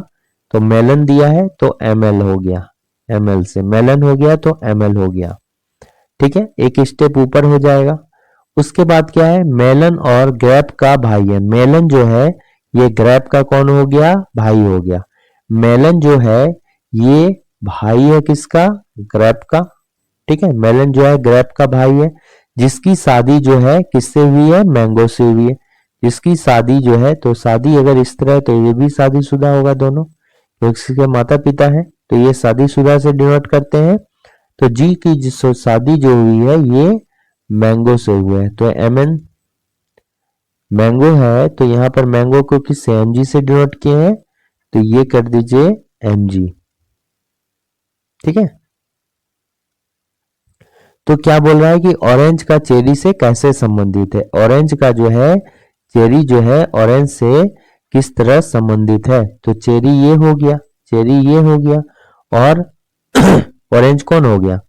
तो मेलन दिया है तो एम एल हो गया, एम एल से मेलन हो गया तो एम एल हो गया। ठीक है, एक स्टेप ऊपर हो जाएगा। उसके बाद क्या है? मेलन और ग्रेप का भाई है। मेलन जो है ये ग्रेप का कौन हो गया? भाई हो गया। मेलन जो है ये भाई है किसका? ग्रेप का। ठीक है, मेलन जो है ग्रेप का भाई है, जिसकी शादी जो है किससे हुई है? मैंगो से हुई है। जिसकी शादी जो है, तो शादी अगर इस तरह है तो ये भी शादीशुदा होगा दोनों, क्योंकि इसके माता पिता है, तो ये शादीशुदा से डिनोट करते हैं। तो जी की जिस शादी जो हुई है ये मैंगो से हुआ है, तो एम एन मैंगो है, तो यहां पर मैंगो को किस एम जी से डिनोट किए हैं, तो ये कर दीजिए एम जी। ठीक है, तो क्या बोल रहा है कि ऑरेंज का चेरी से कैसे संबंधित है? ऑरेंज का जो है चेरी जो है ऑरेंज से किस तरह संबंधित है? तो चेरी ये हो गया, चेरी ये हो गया, और ऑरेंज कौन हो गया?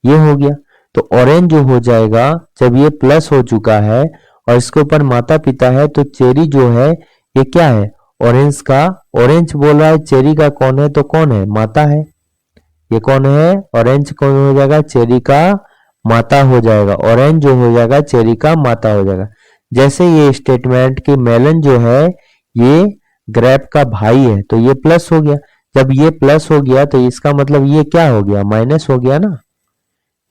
ये हो गया। तो ऑरेंज जो हो जाएगा जब ये प्लस हो चुका है और इसके ऊपर माता पिता है, तो चेरी जो है ये क्या है? ऑरेंज का, ऑरेंज बोल रहा है चेरी का कौन है, तो कौन है? माता है। ये कौन है? ऑरेंज कौन हो जाएगा? चेरी का माता हो जाएगा। ऑरेंज जो हो जाएगा चेरी का माता हो जाएगा। जैसे ये स्टेटमेंट कि मेलन जो है ये ग्रेप का भाई है, तो ये प्लस हो गया। जब ये प्लस हो गया तो इसका मतलब ये क्या हो गया? माइनस हो गया ना।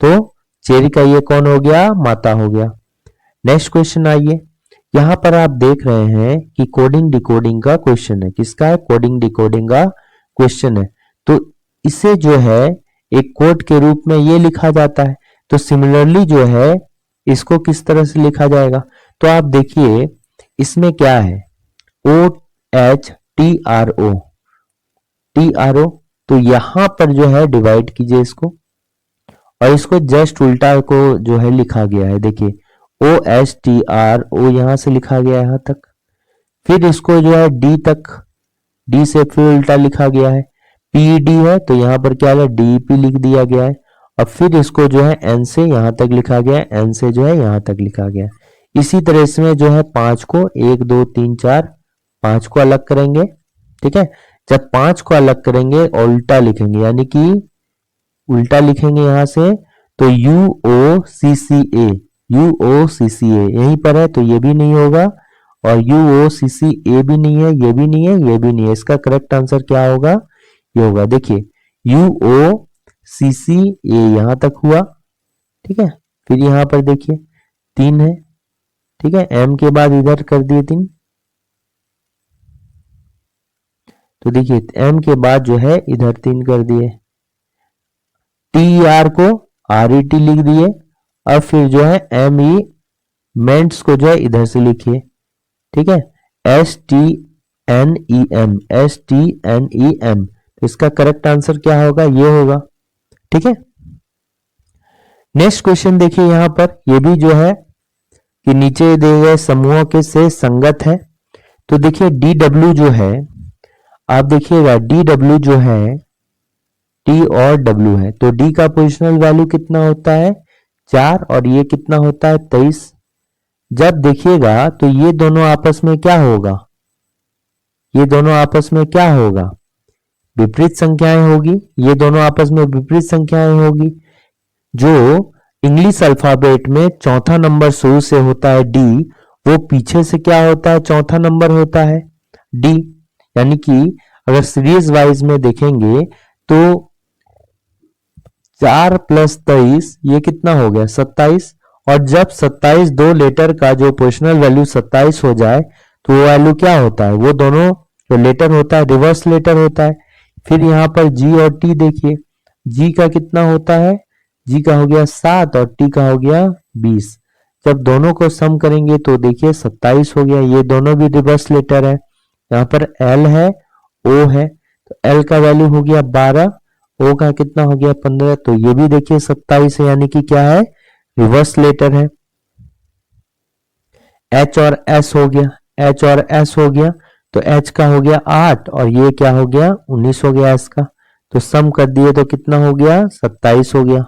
तो चेरी का ये कौन हो गया? माता हो गया। नेक्स्ट क्वेश्चन आइए, यहां पर आप देख रहे हैं कि कोडिंग डिकोडिंग का क्वेश्चन है। किसका है? कोडिंग डिकोडिंग का क्वेश्चन है। तो इसे जो है एक कोड के रूप में ये लिखा जाता है। तो सिमिलरली जो है इसको किस तरह से लिखा जाएगा? तो आप देखिए इसमें क्या है? O H T R O, T R O, तो यहां पर जो है डिवाइड कीजिए इसको, और इसको जस्ट उल्टा को जो है लिखा गया है। देखिए O H T R O यहां से लिखा गया है यहां तक, फिर इसको जो है डी तक, डी से फिर उल्टा लिखा गया है। पीडी है तो यहां पर क्या है? डीपी लिख दिया गया है। और फिर इसको जो है एन से यहां तक लिखा गया है, एन से जो है यहां तक लिखा गया है। इसी तरह इसमें जो है पांच को 1 2 3 4 5 को अलग करेंगे। ठीक है, जब 5 को अलग करेंगे उल्टा लिखेंगे, यानी कि उल्टा लिखेंगे यहां से, तो UOCCA, UOCCA यहीं पर है तो ये भी नहीं होगा, और UOCC ए भी नहीं है, ये भी नहीं है, ये भी नहीं है। इसका करेक्ट आंसर क्या होगा? ये होगा, देखिए UOCC ए यहां तक हुआ, ठीक है। फिर यहां पर देखिए 3 है, ठीक है, M के बाद इधर कर दिए 3, तो देखिए M के बाद जो है इधर 3 कर दिए, TER को RET लिख दिए। अब फिर जो है ME मेंट्स को जो है इधर से लिखिए, ठीक है, STNEM, STNEM। तो इसका करेक्ट आंसर क्या होगा? ये होगा, ठीक है। नेक्स्ट क्वेश्चन देखिए यहां पर, ये भी जो है कि नीचे दिए गए समूहों के से संगत है। तो देखिए DW जो है, आप देखिएगा DW जो है T और W है, तो D का पोजिशनल वैल्यू कितना होता है? 4, और ये कितना होता है? 23। जब देखिएगा तो ये दोनों आपस में क्या होगा? ये दोनों आपस में क्या होगा? विपरीत संख्याएं होगी, ये दोनों आपस में विपरीत संख्याएं होगी। जो इंग्लिश अल्फाबेट में चौथा नंबर शुरू से होता है D, वो पीछे से क्या होता है? चौथा नंबर होता है D। यानी कि अगर सीरीज वाइज में देखेंगे तो 4 + 23 ये कितना हो गया? 27। और जब 27 दो लेटर का जो पोजिशनल वैल्यू 27 हो जाए तो वो वैल्यू क्या होता है? वो दोनों जो लेटर होता है रिवर्स लेटर होता है। फिर यहाँ पर G और T देखिए, G का कितना होता है? G का हो गया 7 और T का हो गया 20। जब दोनों को सम करेंगे तो देखिए 27 हो गया, ये दोनों भी रिवर्स लेटर है। यहाँ पर L है, O है, तो L का वैल्यू हो गया 12, O का कितना हो गया 15, तो ये भी देखिए 27 है, यानी कि क्या है? रिवर्स लेटर है। H और S हो गया, H और S हो गया, तो H का हो गया 8 और ये क्या हो गया? 19 हो गया S का। तो सम कर दिए तो कितना हो गया? 27 हो गया,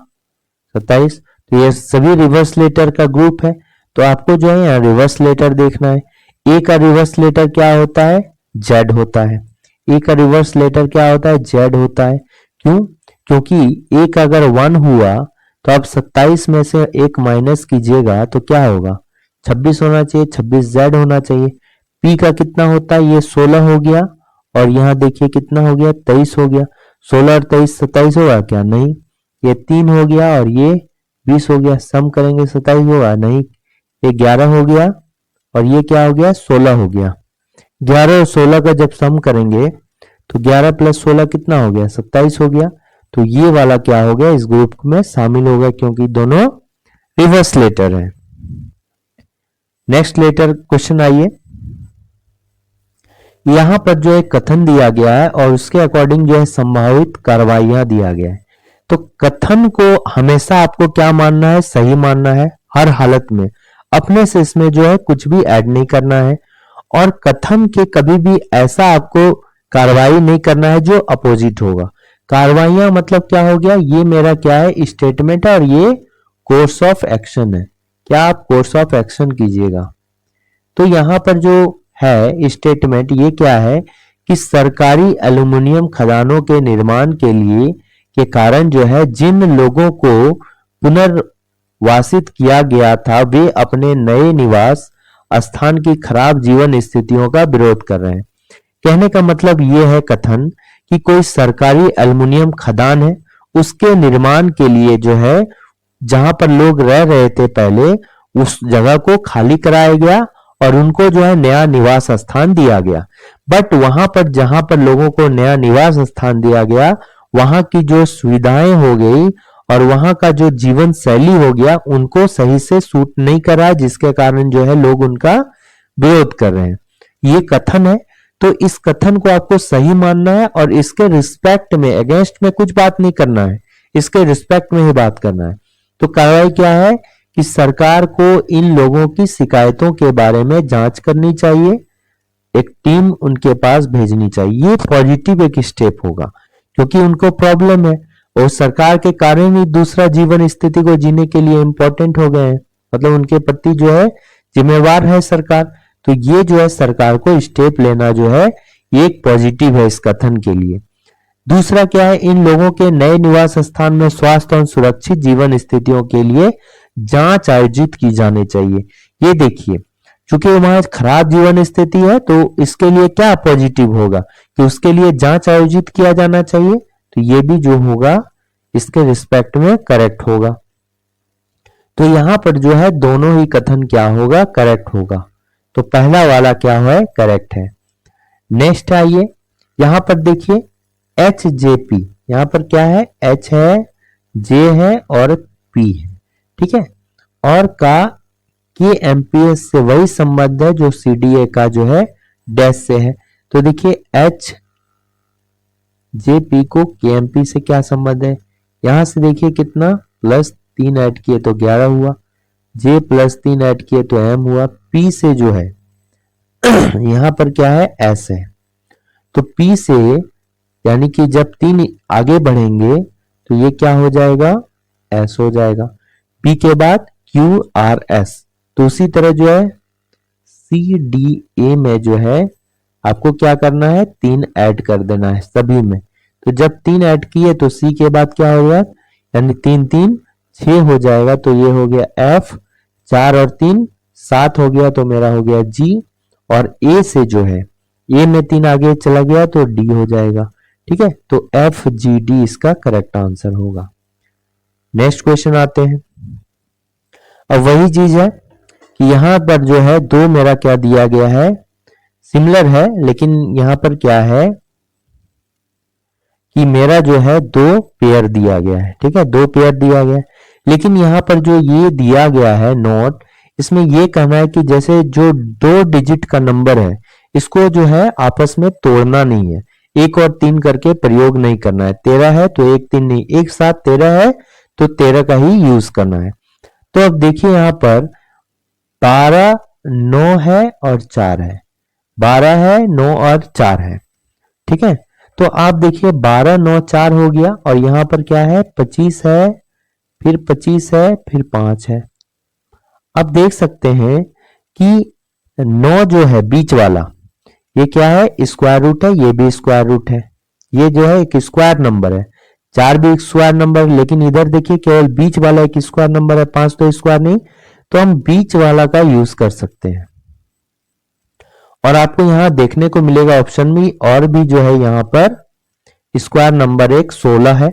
27। तो ये सभी रिवर्स लेटर का ग्रुप है, तो आपको जो है यहाँ रिवर्स लेटर देखना है। A का रिवर्स लेटर क्या होता है? Z होता है। A का रिवर्स लेटर क्या होता है? Z होता है। क्यों? क्योंकि A का अगर 1 हुआ तो आप 27 में से 1 माइनस कीजिएगा तो क्या होगा? 26 होना चाहिए, 26 Z होना चाहिए। P का कितना होता है? ये 16 हो गया, और यहाँ देखिए कितना हो गया? 23 हो गया। 16 और 23 27 होगा क्या? नहीं। ये 3 हो गया और ये 20 हो गया, सम करेंगे 27 होगा? नहीं। ये 11 हो गया और ये क्या हो गया? 16 हो गया। 11 और 16 का जब सम करेंगे तो 11 + 16 कितना हो गया? 27 हो गया। तो ये वाला क्या हो गया? इस ग्रुप में शामिल हो गया, क्योंकि दोनों रिवर्स लेटर है। नेक्स्ट लेटर क्वेश्चन आइए, यहां पर जो एक कथन दिया गया है और उसके अकॉर्डिंग जो है संभावित कार्रवाइयां दिया गया है। तो कथन को हमेशा आपको क्या मानना है? सही मानना है हर हालत में, अपने से इसमें जो है कुछ भी ऐड नहीं करना है। और कथन के कभी भी ऐसा आपको कार्रवाई नहीं करना है जो अपोजिट होगा। कार्रवाइयां मतलब क्या हो गया? ये मेरा क्या है? स्टेटमेंट है और ये कोर्स ऑफ एक्शन है। क्या आप कोर्स ऑफ एक्शन कीजिएगा। तो यहां पर जो है स्टेटमेंट, ये क्या है कि सरकारी एल्युमिनियम खदानों के निर्माण के लिए के कारण जो है जिन लोगों को पुनर्वासित किया गया था वे अपने नए निवास स्थान की खराब जीवन स्थितियों का विरोध कर रहे हैं। कहने का मतलब ये है कथन कि कोई सरकारी एल्युमिनियम खदान है, उसके निर्माण के लिए जो है जहां पर लोग रह रहे थे पहले, उस जगह को खाली कराया गया और उनको जो है नया निवास स्थान दिया गया। बट वहां पर जहां पर लोगों को नया निवास स्थान दिया गया, वहां की जो सुविधाएं हो गई और वहां का जो जीवन शैली हो गया, उनको सही से सूट नहीं करा, जिसके कारण जो है लोग उनका विरोध कर रहे हैं। ये कथन है, तो इस कथन को आपको सही मानना है और इसके रिस्पेक्ट में, अगेंस्ट में कुछ बात नहीं करना है, इसके रिस्पेक्ट में ही बात करना है। तो कार्रवाई क्या है कि सरकार को इन लोगों की शिकायतों के बारे में जांच करनी चाहिए, एक टीम उनके पास भेजनी चाहिए। ये पॉजिटिव एक स्टेप होगा, क्योंकि उनको प्रॉब्लम है और सरकार के कारण ही दूसरा जीवन स्थिति को जीने के लिए इंपॉर्टेंट हो गए हैं, मतलब उनके प्रति जो है जिम्मेवार है सरकार। तो ये जो है सरकार को स्टेप लेना जो है ये एक पॉजिटिव है इस कथन के लिए। दूसरा क्या है, इन लोगों के नए निवास स्थान में स्वास्थ्य और सुरक्षित जीवन स्थितियों के लिए जांच आयोजित की जानी चाहिए। ये देखिए चूंकि वहां खराब जीवन स्थिति है तो इसके लिए क्या पॉजिटिव होगा कि उसके लिए जांच आयोजित किया जाना चाहिए, तो ये भी जो होगा इसके रिस्पेक्ट में करेक्ट होगा। तो यहां पर जो है दोनों ही कथन क्या होगा, करेक्ट होगा। तो पहला वाला क्या है, करेक्ट है। नेक्स्ट आइए, यहां पर देखिए एच जे पी, यहां पर क्या है, एच है, जे है और पी है, ठीक है। और का के एमपीएस से वही संबंध है जो सीडीए का जो है डैश से है। तो देखिए एच जे पी को के एमपी से क्या संबंध है, यहां से देखिए कितना +3 ऐड किए तो 11 हुआ, जे +3 ऐड किए तो एम हुआ, पी से जो है यहां पर क्या है, एस है। तो पी से यानी कि जब 3 आगे बढ़ेंगे तो ये क्या हो जाएगा, एस हो जाएगा। पी के बाद क्यू आर एस। तो उसी तरह जो है सी डी ए में जो है आपको क्या करना है, 3 ऐड कर देना है सभी में। तो जब 3 ऐड किए तो सी के बाद क्या हो गया, यानी 3 3 6 हो जाएगा। तो ये हो गया एफ, 4 और 3 7 हो गया, तो मेरा हो गया जी। और ए से जो है ए में 3 आगे चला गया तो डी हो जाएगा, ठीक है। तो एफ जी डी इसका करेक्ट आंसर होगा। नेक्स्ट क्वेश्चन आते हैं। अब वही चीज है कि यहां पर जो है 2 मेरा क्या दिया गया है, सिमिलर है, लेकिन यहां पर क्या है कि मेरा जो है 2 पेयर दिया गया है, ठीक है, 2 पेयर दिया गया है। लेकिन यहां पर जो ये दिया गया है नोट, इसमें ये कहना है कि जैसे जो 2 डिजिट का नंबर है इसको जो है आपस में तोड़ना नहीं है, 1 और 3 करके प्रयोग नहीं करना है। 13 है तो 1 3 नहीं, एक साथ 13 है तो 13 का ही यूज करना है। तो अब देखिए यहां पर 12 9 है और 4 है, 12 है 9 और 4 है, ठीक है। तो आप देखिए 12 9 4 हो गया, और यहां पर क्या है, 25 है, फिर 25 है, फिर 5 है। अब देख सकते हैं कि 9 जो है बीच वाला ये क्या है, स्क्वायर रूट है, ये भी स्क्वायर रूट है, ये जो है एक स्क्वायर नंबर है। 4 भी स्क्वायर नंबर, लेकिन इधर देखिए केवल बीच वाला एक स्क्वायर नंबर है, 5 तो स्क्वायर नहीं, तो हम बीच वाला का यूज कर सकते हैं। और आपको यहां देखने को मिलेगा ऑप्शन में और भी जो है यहां पर स्क्वायर नंबर एक 16 है।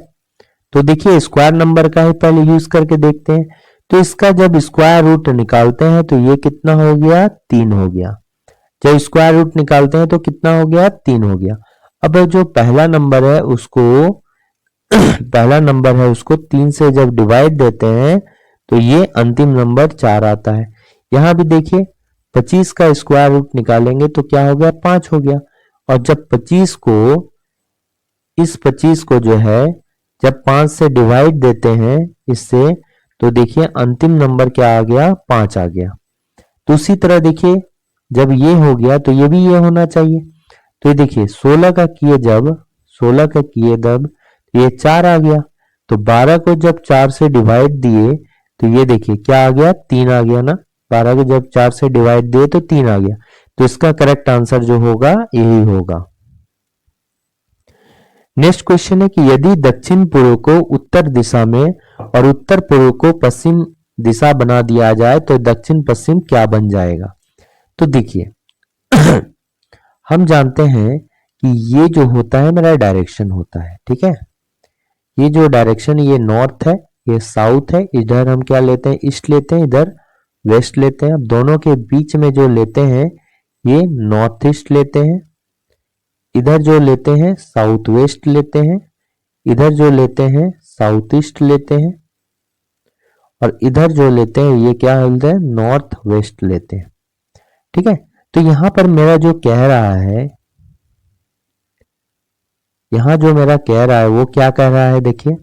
तो देखिए स्क्वायर नंबर का ही पहले यूज करके देखते हैं। तो इसका जब स्क्वायर रूट निकालते हैं तो ये कितना हो गया, 3 हो गया। जब स्क्वायर रूट निकालते हैं तो कितना हो गया, 3 हो गया। अब जो पहला नंबर है उसको पहला नंबर है उसको 3 से जब डिवाइड देते हैं तो ये अंतिम नंबर 4 आता है। यहां भी देखिए 25 का स्क्वायर रूट निकालेंगे तो क्या हो गया, 5 हो गया। और जब 25 को इस 25 को जो है जब 5 से डिवाइड देते हैं इससे, तो देखिए अंतिम नंबर क्या आ गया, 5 आ गया। तो उसी तरह देखिए जब ये हो गया तो ये भी ये होना चाहिए। तो ये देखिए 16 का किए जब 16 का किए जब ये 4 आ गया। तो 12 को जब 4 से डिवाइड दिए तो ये देखिए क्या आ गया, 3 आ गया ना। 12 को जब 4 से डिवाइड दिए तो 3 आ गया। तो इसका करेक्ट आंसर जो होगा यही होगा। नेक्स्ट क्वेश्चन है कि यदि दक्षिण पूर्व को उत्तर दिशा में और उत्तर पूर्व को पश्चिम दिशा बना दिया जाए तो दक्षिण पश्चिम क्या बन जाएगा। तो देखिए हम जानते हैं कि ये जो होता है मेरा डायरेक्शन होता है, ठीक है। ये जो डायरेक्शन ये नॉर्थ है, ये साउथ है, इधर हम क्या लेते हैं, ईस्ट लेते हैं, इधर वेस्ट लेते हैं। अब दोनों के बीच में जो लेते हैं ये नॉर्थ ईस्ट लेते हैं, इधर जो लेते हैं साउथ वेस्ट लेते हैं, इधर जो लेते हैं साउथ ईस्ट लेते हैं, और इधर जो लेते हैं ये क्या बोलते हैं, नॉर्थ वेस्ट लेते हैं, ठीक है। तो यहां पर मेरा जो कह रहा है, यहां जो मेरा कह रहा है वो क्या कह रहा है, देखिए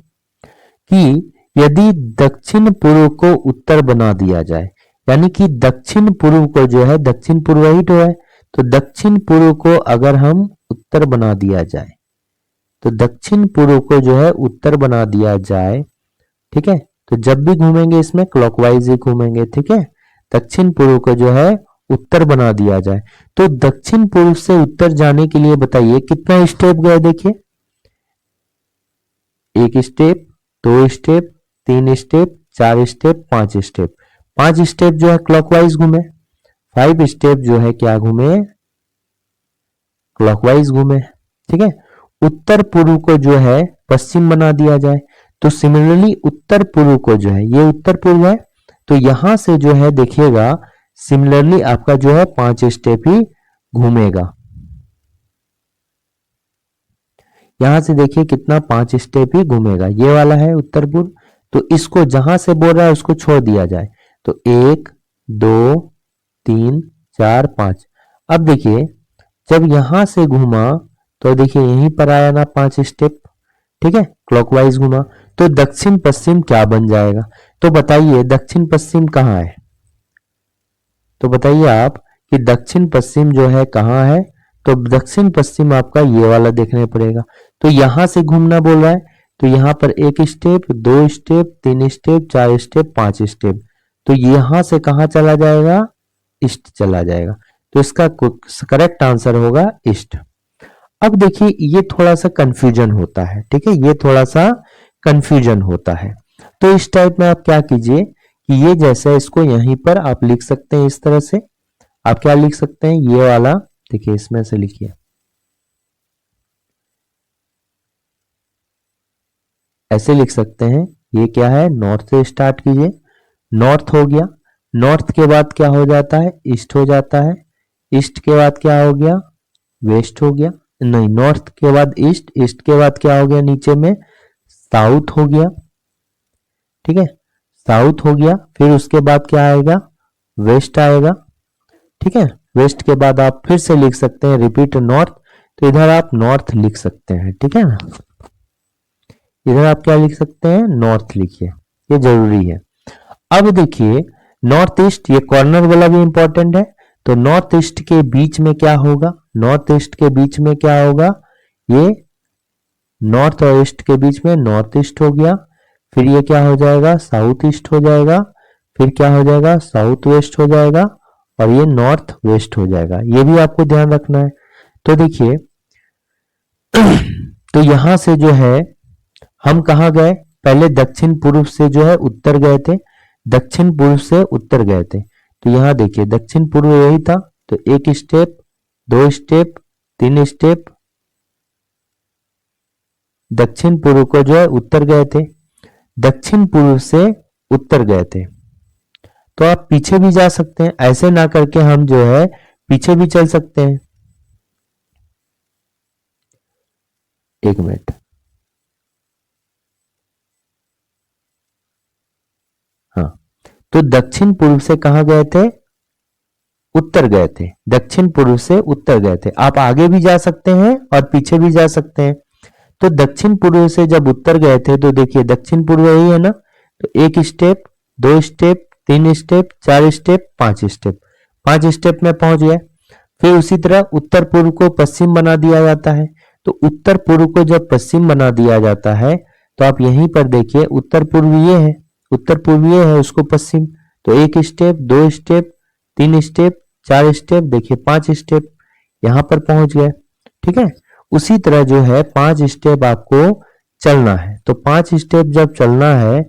कि यदि दक्षिण पूर्व को उत्तर बना दिया जाए, यानी कि दक्षिण पूर्व को जो है, दक्षिण पूर्व ही तो है, तो दक्षिण पूर्व को अगर हम उत्तर बना दिया जाए, तो दक्षिण पूर्व को जो है उत्तर बना दिया जाए, ठीक है। तो जब भी घूमेंगे इसमें क्लॉकवाइज ही घूमेंगे, ठीक है। दक्षिण पूर्व को जो है उत्तर बना दिया जाए, तो दक्षिण पूर्व से उत्तर जाने के लिए बताइए कितना स्टेप गए, देखिए 1 step, 2 step, 3 step, 4 step, 5 step. 5 step जो है क्लॉकवाइज घूमे, 5 स्टेप जो है क्या घूमे, क्लॉकवाइज घूमे। ठीक है, उत्तर पूर्व को जो है पश्चिम बना दिया जाए, तो सिमिलरली उत्तर पूर्व को जो है, ये उत्तर पूर्व है, तो यहां से जो है देखिएगा सिमिलरली आपका जो है 5 स्टेप ही घूमेगा। यहां से देखिए कितना 5 स्टेप ही घूमेगा, ये वाला है उत्तर पूर्व, तो इसको जहां से बोल रहा है उसको छोड़ दिया जाए, तो 1 2 3 4 5। अब देखिए जब यहां से घूमा तो देखिए यहीं पर आया ना 5 स्टेप। ठीक है, क्लॉकवाइज घूमा, तो दक्षिण पश्चिम क्या बन जाएगा, तो बताइए दक्षिण पश्चिम कहाँ है, तो बताइए आप कि दक्षिण पश्चिम जो है कहाँ है, तो दक्षिण पश्चिम आपका ये वाला देखने पड़ेगा। तो यहां से घूमना बोल रहा है, तो यहां पर 1 step 2 step 3 step 4 step 5 step, तो यहां से कहां चला जाएगा, ईस्ट चला जाएगा, तो इसका करेक्ट आंसर होगा ईस्ट। अब देखिए ये थोड़ा सा कंफ्यूजन होता है, ठीक है, ये थोड़ा सा कंफ्यूजन होता है, तो इस टाइप में आप क्या कीजिए कि ये जैसा इसको यहीं पर आप लिख सकते हैं, इस तरह से आप क्या लिख सकते हैं, ये वाला देखिए इसमें से लिखिए, ऐसे लिख सकते हैं, ये क्या है, नॉर्थ से स्टार्ट कीजिए, नॉर्थ हो गया, नॉर्थ के बाद क्या हो जाता है, ईस्ट हो जाता है, ईस्ट के बाद क्या हो गया, वेस्ट हो गया, नहीं नॉर्थ के बाद ईस्ट, ईस्ट के बाद क्या हो गया नीचे में, साउथ हो गया। ठीक है, साउथ हो गया, फिर उसके बाद क्या आएगा, वेस्ट आएगा। ठीक है, वेस्ट के बाद आप फिर से लिख सकते हैं रिपीट नॉर्थ, तो इधर आप नॉर्थ लिख सकते हैं। ठीक है ना, इधर आप क्या लिख सकते हैं, नॉर्थ लिखिए, ये जरूरी है। अब देखिए नॉर्थ ईस्ट, ये कॉर्नर वाला भी इंपॉर्टेंट है, तो नॉर्थ ईस्ट के बीच में क्या होगा, नॉर्थ ईस्ट के बीच में क्या होगा, ये नॉर्थ और ईस्ट के बीच में नॉर्थ ईस्ट हो गया, फिर ये क्या हो जाएगा, साउथ ईस्ट हो जाएगा, फिर क्या हो जाएगा, साउथ वेस्ट हो जाएगा, और ये नॉर्थ वेस्ट हो जाएगा, ये भी आपको ध्यान रखना है। तो देखिए तो यहां से जो है हम कहा गए, पहले दक्षिण पूर्व से जो है उत्तर गए थे, दक्षिण पूर्व से उत्तर गए थे, तो यहां देखिए दक्षिण पूर्व यही था, तो 1 स्टेप 2 स्टेप 3 स्टेप, दक्षिण पूर्व को जो है उत्तर गए थे, दक्षिण पूर्व से उत्तर गए थे, तो आप पीछे भी जा सकते हैं, ऐसे ना करके हम जो है पीछे भी चल सकते हैं। 1 मिनट, हाँ, तो दक्षिण पूर्व से कहां गए थे, उत्तर गए थे, दक्षिण पूर्व से उत्तर गए थे, आप आगे भी जा सकते हैं और पीछे भी जा सकते हैं। तो दक्षिण पूर्व से जब उत्तर गए थे, तो देखिए दक्षिण पूर्व यही है ना, तो 1 step 2 step 3 step 4 step 5 step, 5 step में पहुंच गए। फिर उसी तरह उत्तर पूर्व को पश्चिम बना दिया जाता है, तो उत्तर पूर्व को जब पश्चिम बना दिया जाता है, तो आप यहीं पर देखिए उत्तर पूर्व ये है, उत्तर पूर्व ये है, उसको पश्चिम, तो 1 स्टेप 2 स्टेप 3 स्टेप 4 स्टेप, देखिए 5 स्टेप, यहां पर पहुंच गए। ठीक है, उसी तरह जो है 5 स्टेप आपको चलना है, तो 5 स्टेप जब चलना है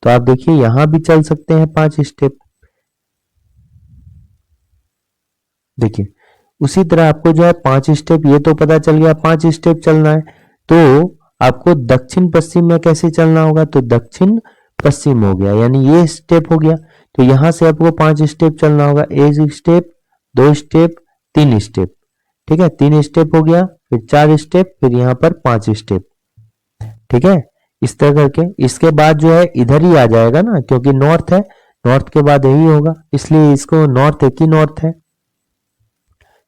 तो आप देखिए यहां भी चल सकते हैं 5 स्टेप। देखिए उसी तरह आपको जो है 5 स्टेप, ये तो पता चल गया 5 स्टेप चलना है, तो आपको दक्षिण पश्चिम में कैसे चलना होगा, तो दक्षिण पश्चिम हो गया, यानी ये स्टेप हो गया, तो यहां से आपको 5 स्टेप चलना होगा, 1 स्टेप 2 स्टेप 3 स्टेप। ठीक है, 3 स्टेप हो गया, फिर 4 स्टेप, फिर यहाँ पर 5 स्टेप। ठीक है, इस तरह करके इसके बाद जो है इधर ही आ जाएगा ना, क्योंकि नॉर्थ है, नॉर्थ के बाद यही होगा, इसलिए इसको नॉर्थ एक ही नॉर्थ है।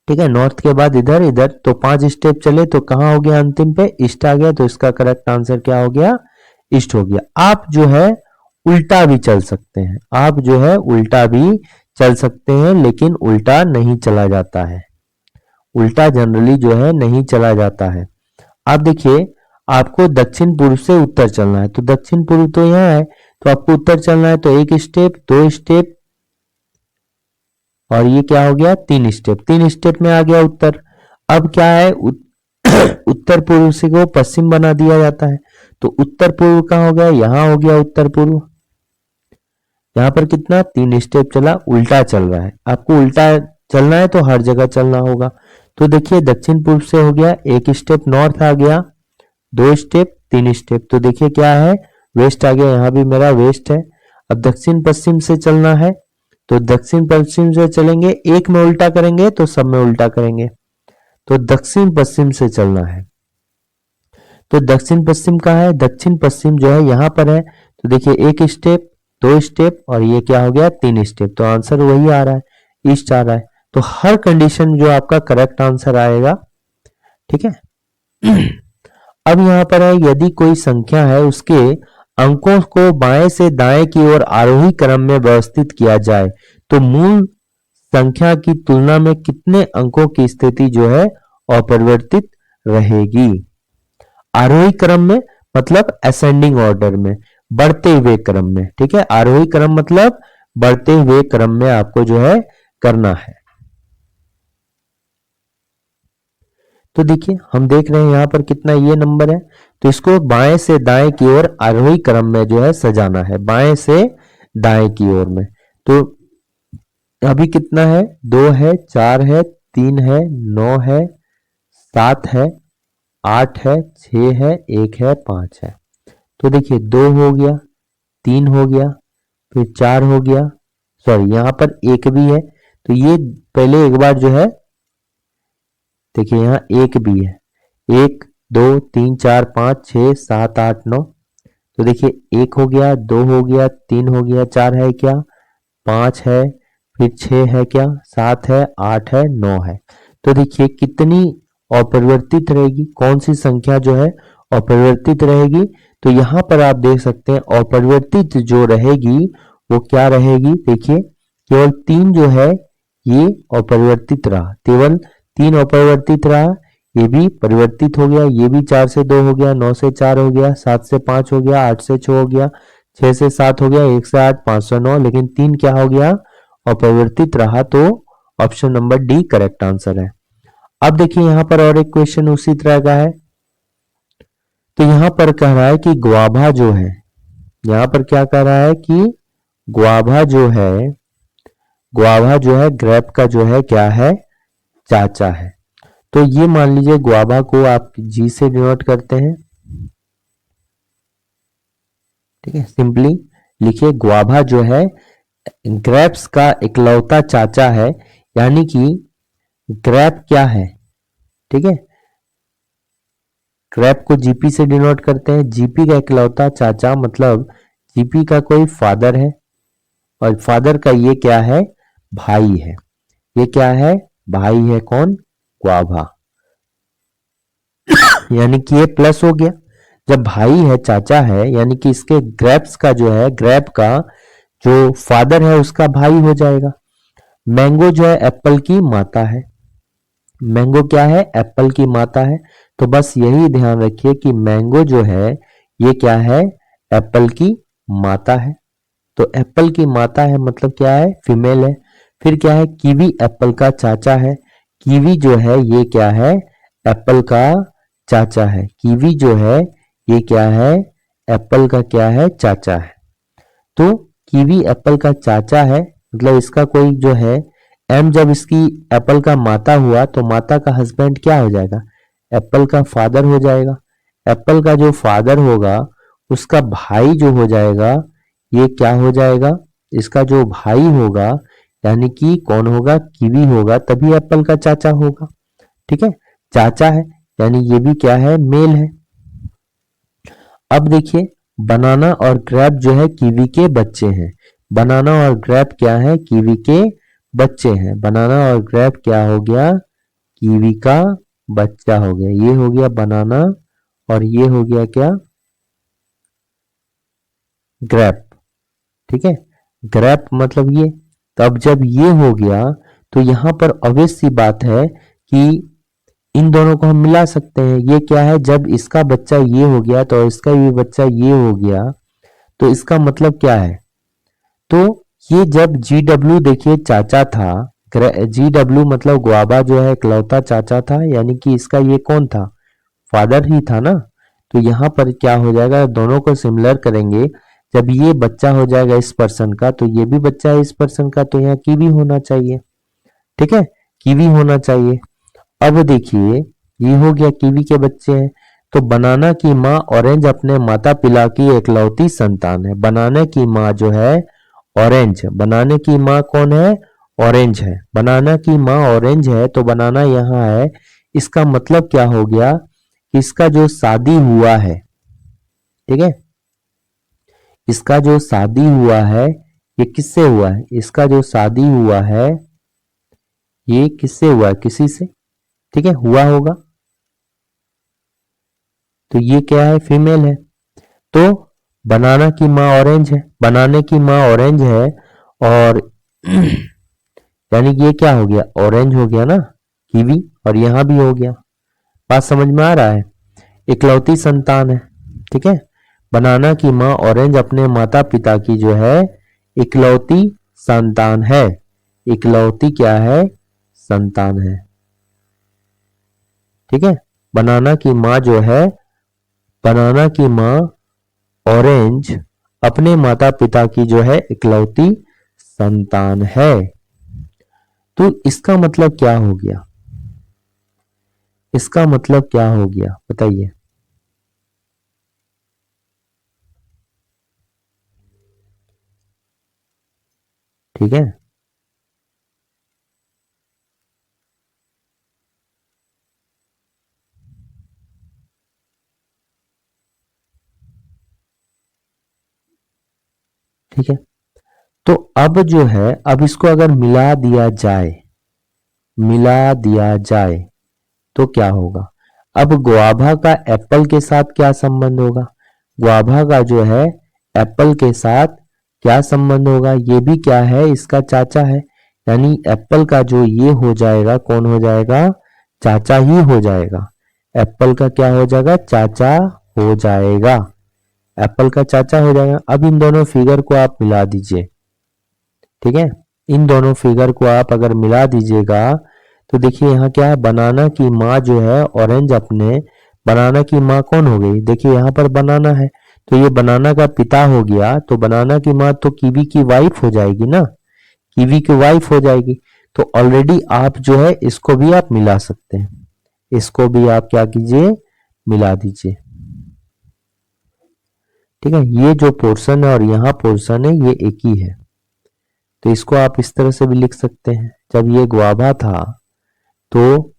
ठीक है, नॉर्थ के बाद इधर इधर, तो 5 स्टेप चले तो कहाँ हो गया, अंतिम पे ईस्ट आ गया, तो इसका करेक्ट आंसर क्या हो गया, ईस्ट हो गया। आप जो है उल्टा भी चल सकते हैं, आप जो है उल्टा भी चल सकते हैं, लेकिन उल्टा नहीं चला जाता है, उल्टा जनरली जो है नहीं चला जाता है। आप देखिए आपको दक्षिण पूर्व से उत्तर चलना है, तो दक्षिण पूर्व तो यहाँ है, तो आपको उत्तर चलना है, तो 1 स्टेप 2 स्टेप, और ये क्या हो गया, 3 स्टेप, 3 स्टेप में आ गया उत्तर। अब क्या है उत्तर पूर्व से को पश्चिम बना दिया जाता है, तो उत्तर पूर्व कहाँ हो गया, यहाँ हो गया उत्तर पूर्व। यहाँ पर कितना 3 स्टेप चला, उल्टा चल रहा है। आपको उल्टा चलना है तो हर जगह चलना होगा। तो देखिए दक्षिण पूर्व से हो गया, 1 स्टेप नॉर्थ आ गया, 2 स्टेप, 3 स्टेप, तो देखिए क्या है, वेस्ट आ गया, यहाँ भी मेरा वेस्ट है। अब दक्षिण पश्चिम से चलना है, तो दक्षिण पश्चिम से चलेंगे, एक में उल्टा करेंगे तो सब में उल्टा करेंगे, तो दक्षिण पश्चिम से चलना है। तो दक्षिण पश्चिम कहाँ है, दक्षिण पश्चिम जो है यहाँ पर है। तो देखिए 1 स्टेप, 2 स्टेप और ये क्या हो गया 3 स्टेप, तो आंसर वही आ रहा है, ईस्ट आ रहा है। तो हर कंडीशन जो आपका करेक्ट आंसर आएगा, ठीक है। अब यहाँ पर है, यदि कोई संख्या है उसके अंकों को बाएं से दाएं की ओर आरोही क्रम में व्यवस्थित किया जाए तो मूल संख्या की तुलना में कितने अंकों की स्थिति जो है अपरिवर्तित रहेगी। आरोही क्रम में मतलब असेंडिंग ऑर्डर में, बढ़ते हुए क्रम में, ठीक है। आरोही क्रम मतलब बढ़ते हुए क्रम में आपको जो है करना है। तो देखिए हम देख रहे हैं यहाँ पर कितना ये नंबर है, तो इसको बाएं से दाएं की ओर आरोही क्रम में जो है सजाना है, बाएं से दाएं की ओर में। तो अभी कितना है, 2 है, 4 है, 3 है, 9 है, 7 है, 8 है, 6 है, 1 है, 5 है। तो देखिए 2 हो गया, 3 हो गया, फिर 4 हो गया, सॉरी यहाँ पर 1 भी है, तो ये पहले एक बार जो है देखिए यहाँ 1 भी है, 1 2 3 4 5 6 7 8 9, तो देखिए 1 हो गया, 2 हो गया, 3 हो गया, 4 है क्या, 5 है, फिर 6 है क्या, 7 है, 8 है, 9 है। तो देखिए कितनी अपरिवर्तित रहेगी, कौन सी संख्या जो है अपरिवर्तित रहेगी। तो यहाँ पर आप देख सकते हैं अपरिवर्तित जो रहेगी वो क्या रहेगी, देखिए केवल 3 जो है ये अपरिवर्तित रहा, केवल 3 अपरिवर्तित रहा, ये भी परिवर्तित हो गया, ये भी 4 से 2 हो गया, 9 से 4 हो गया, 7 से 5 हो गया, 8 से 6 हो गया, 6 से 7 हो गया, 1 से 8, 5 से 9, लेकिन 3 क्या हो गया अपरिवर्तित रहा। तो option number D correct answer है। अब देखिए यहाँ पर और एक क्वेश्चन उसी तरह का है, तो यहाँ पर कह रहा है कि ग्वाभा जो है, यहाँ पर क्या कह रहा है कि ग्वाभा जो है, ग्वाभा जो है ग्रेप का जो है क्या है चाचा है। तो ये मान लीजिए ग्वाभा को आप जी से डिनोट करते हैं, ठीक है, सिंपली लिखिए ग्वाभा जो है ग्रेप्स का इकलौता चाचा है, यानी कि ग्रेप क्या है, ठीक है, ग्रेप को जीपी से डिनोट करते हैं, जीपी का इकलौता चाचा मतलब जीपी का कोई फादर है और फादर का ये क्या है भाई है, ये क्या है भाई है, कौन ग्वाभा, यानी कि ये प्लस हो गया, जब भाई है चाचा है यानी कि इसके ग्रेप्स का जो है ग्रेप का जो फादर है उसका भाई हो जाएगा। मैंगो जो है एप्पल की माता है, मैंगो क्या है एप्पल की माता है, तो बस यही ध्यान रखिए कि मैंगो जो है ये क्या है एप्पल की माता है। तो एप्पल की माता है मतलब क्या है फीमेल है। फिर क्या है कीवी एप्पल का चाचा है, कीवी जो है ये क्या है एप्पल का चाचा है, कीवी जो है ये क्या है एप्पल का क्या है चाचा है। तो कीवी एप्पल का चाचा है मतलब इसका कोई जो है एम जब इसकी एप्पल का माता हुआ तो माता का हस्बैंड क्या हो जाएगा एप्पल का फादर हो जाएगा। एप्पल का जो फादर होगा उसका भाई जो हो जाएगा ये क्या हो जाएगा, इसका जो भाई होगा यानी कि कौन होगा कीवी होगा, तभी एप्पल का चाचा होगा, ठीक है, चाचा है यानी ये भी क्या है मेल है। अब देखिए बनाना और ग्रेप जो है कीवी के बच्चे हैं, बनाना और ग्रेप क्या है कीवी के बच्चे हैं, बनाना और ग्रेप क्या हो गया कीवी का बच्चा हो गया, ये हो गया बनाना और ये हो गया क्या ग्रेप, ठीक है, ग्रेप मतलब ये। तो अब जब ये हो गया तो यहां पर ऑब्वियस सी बात है कि इन दोनों को हम मिला सकते हैं, ये क्या है जब इसका बच्चा ये हो गया तो इसका भी बच्चा ये हो गया, तो इसका मतलब क्या है, तो ये जब GW देखिए चाचा था, GW मतलब ग्वाभा जो है इकलौता चाचा था यानी कि इसका ये कौन था फादर ही था ना। तो यहाँ पर क्या हो जाएगा दोनों को सिमिलर करेंगे, जब ये बच्चा हो जाएगा इस पर्सन का तो ये भी बच्चा है इस पर्सन का, तो यहाँ कीवी होना चाहिए। ठीक है, कीवी होना चाहिए। अब देखिए ये हो गया, कीवी के बच्चे हैं। तो बनाना की माँ ऑरेंज अपने माता पिता की एकलौती संतान है। बनाना की माँ जो है ऑरेंज, बनाने की माँ कौन है? ऑरेंज है। बनाना की माँ ऑरेंज है तो बनाना यहाँ है, इसका मतलब क्या हो गया? इसका जो शादी हुआ है, ठीक है, इसका जो शादी हुआ है ये किससे हुआ है? इसका जो शादी हुआ है ये किससे हुआ है? किसी से, ठीक है, हुआ होगा। तो ये क्या है? फीमेल है। तो बनाना की माँ ऑरेंज है, बनाने की माँ ऑरेंज है और यानी कि ये क्या हो गया? ऑरेंज हो गया ना, कीवी, और यहां भी हो गया। बात समझ में आ रहा है? इकलौती संतान है, ठीक है। बनाना की माँ ऑरेंज अपने माता पिता की जो है इकलौती संतान है। इकलौती क्या है? संतान है, ठीक है। बनाना की माँ जो है, बनाना की माँ ऑरेंज अपने माता पिता की जो है इकलौती संतान है। तो इसका मतलब क्या हो गया? इसका मतलब क्या हो गया बताइए? ठीक है, ठीक है। तो अब जो है, अब इसको अगर मिला दिया जाए, मिला दिया जाए तो क्या होगा? अब गुआभा का एप्पल के साथ क्या संबंध होगा? गुआभा का जो है एप्पल के साथ क्या संबंध होगा? ये भी क्या है? इसका चाचा है। यानी एप्पल का जो ये हो जाएगा, कौन हो जाएगा? चाचा ही हो जाएगा। एप्पल का क्या हो जाएगा? चाचा हो जाएगा। एप्पल का चाचा हो जाएगा। अब इन दोनों फिगर को आप मिला दीजिए, ठीक है। इन दोनों फिगर को आप अगर मिला दीजिएगा तो देखिए यहाँ क्या है? बनाना की माँ जो है ऑरेंज अपने, बनाना की माँ कौन हो गई? देखिए यहाँ पर बनाना है तो ये बनाना का पिता हो गया, तो बनाना की माँ तो कीवी की वाइफ हो जाएगी ना, कीवी की वाइफ हो जाएगी। तो ऑलरेडी आप जो है इसको भी आप मिला सकते हैं, इसको भी आप क्या कीजिए? मिला दीजिए, ठीक है। ये जो पोर्शन है और यहाँ पोर्शन है ये एक ही है, तो इसको आप इस तरह से भी लिख सकते हैं। जब ये गुआभा था तो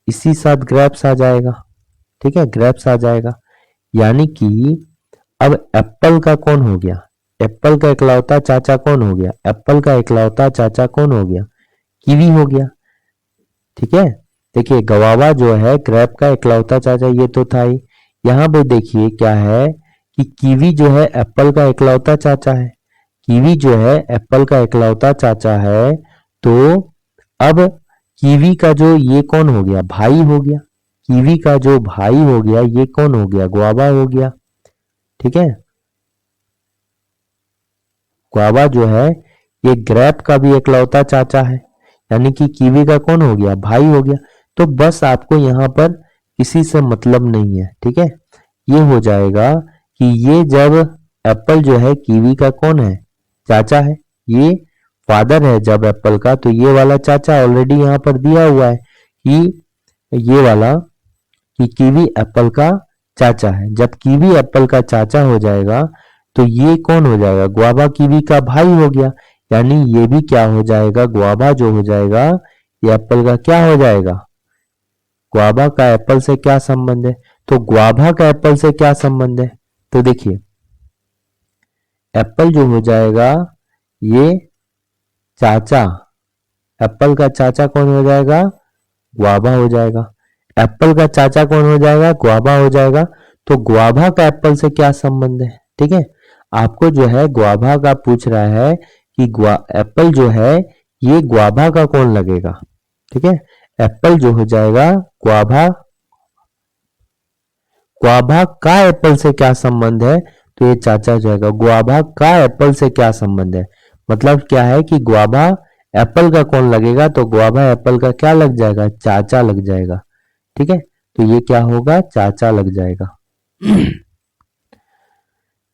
इसी साथ ग्रेप्स आ जाएगा, ठीक है, ग्रेप्स आ जाएगा। यानी कि अब एप्पल का कौन हो गया? एप्पल का इकलौता चाचा कौन हो गया? एप्पल का इकलौता चाचा कौन हो गया? कीवी हो गया, ठीक है। देखिए गवावा जो है ग्रेप का इकलौता चाचा ये तो था ही। यहाँ पे देखिए क्या है कि कीवी जो है एप्पल का इकलौता चाचा है। कीवी जो है एप्पल का इकलौता चाचा है। तो अब कीवी का जो ये कौन हो गया? भाई हो गया। कीवी का जो भाई हो गया ये कौन हो गया? गुआवा हो गया, ठीक है। गुआवा जो है ये ग्रेप का भी इकलौता चाचा है, यानी कि कीवी का कौन हो गया? भाई हो गया। तो बस आपको यहाँ पर किसी से मतलब नहीं है, ठीक है। ये हो जाएगा कि ये जब एप्पल जो है कीवी का कौन है? चाचा है। ये फादर है जब एप्पल का, तो ये वाला चाचा ऑलरेडी यहाँ पर दिया हुआ है कि ये वाला कि कीवी एप्पल का चाचा है। जब कीवी एप्पल का चाचा हो जाएगा तो ये कौन हो जाएगा? गुआवा कीवी का भाई हो गया। यानी ये भी क्या हो जाएगा? गुआवा जो हो जाएगा ये एप्पल का क्या हो जाएगा? गुआवा का एप्पल से क्या संबंध है? तो गुआवा का एप्पल से क्या संबंध है? तो देखिए एप्पल जो हो जाएगा ये चाचा, एप्पल का चाचा कौन हो जाएगा? गुआवा हो जाएगा। एप्पल का चाचा कौन हो जाएगा? गुआवा हो जाएगा। तो गुआवा का एप्पल से क्या संबंध है? ठीक है, आपको जो है गुआवा का पूछ रहा है कि एप्पल जो है ये गुआवा का कौन लगेगा, ठीक है। एप्पल जो हो जाएगा गुआवा, गुआवा का एप्पल से क्या संबंध है? तो ये चाचा हो जाएगा। गुआवा का एप्पल से क्या संबंध है? मतलब क्या है कि गुआवा एप्पल का कौन लगेगा? तो गुआवा एप्पल का क्या लग जाएगा? चाचा लग जाएगा, ठीक है। तो ये क्या होगा? चाचा लग जाएगा।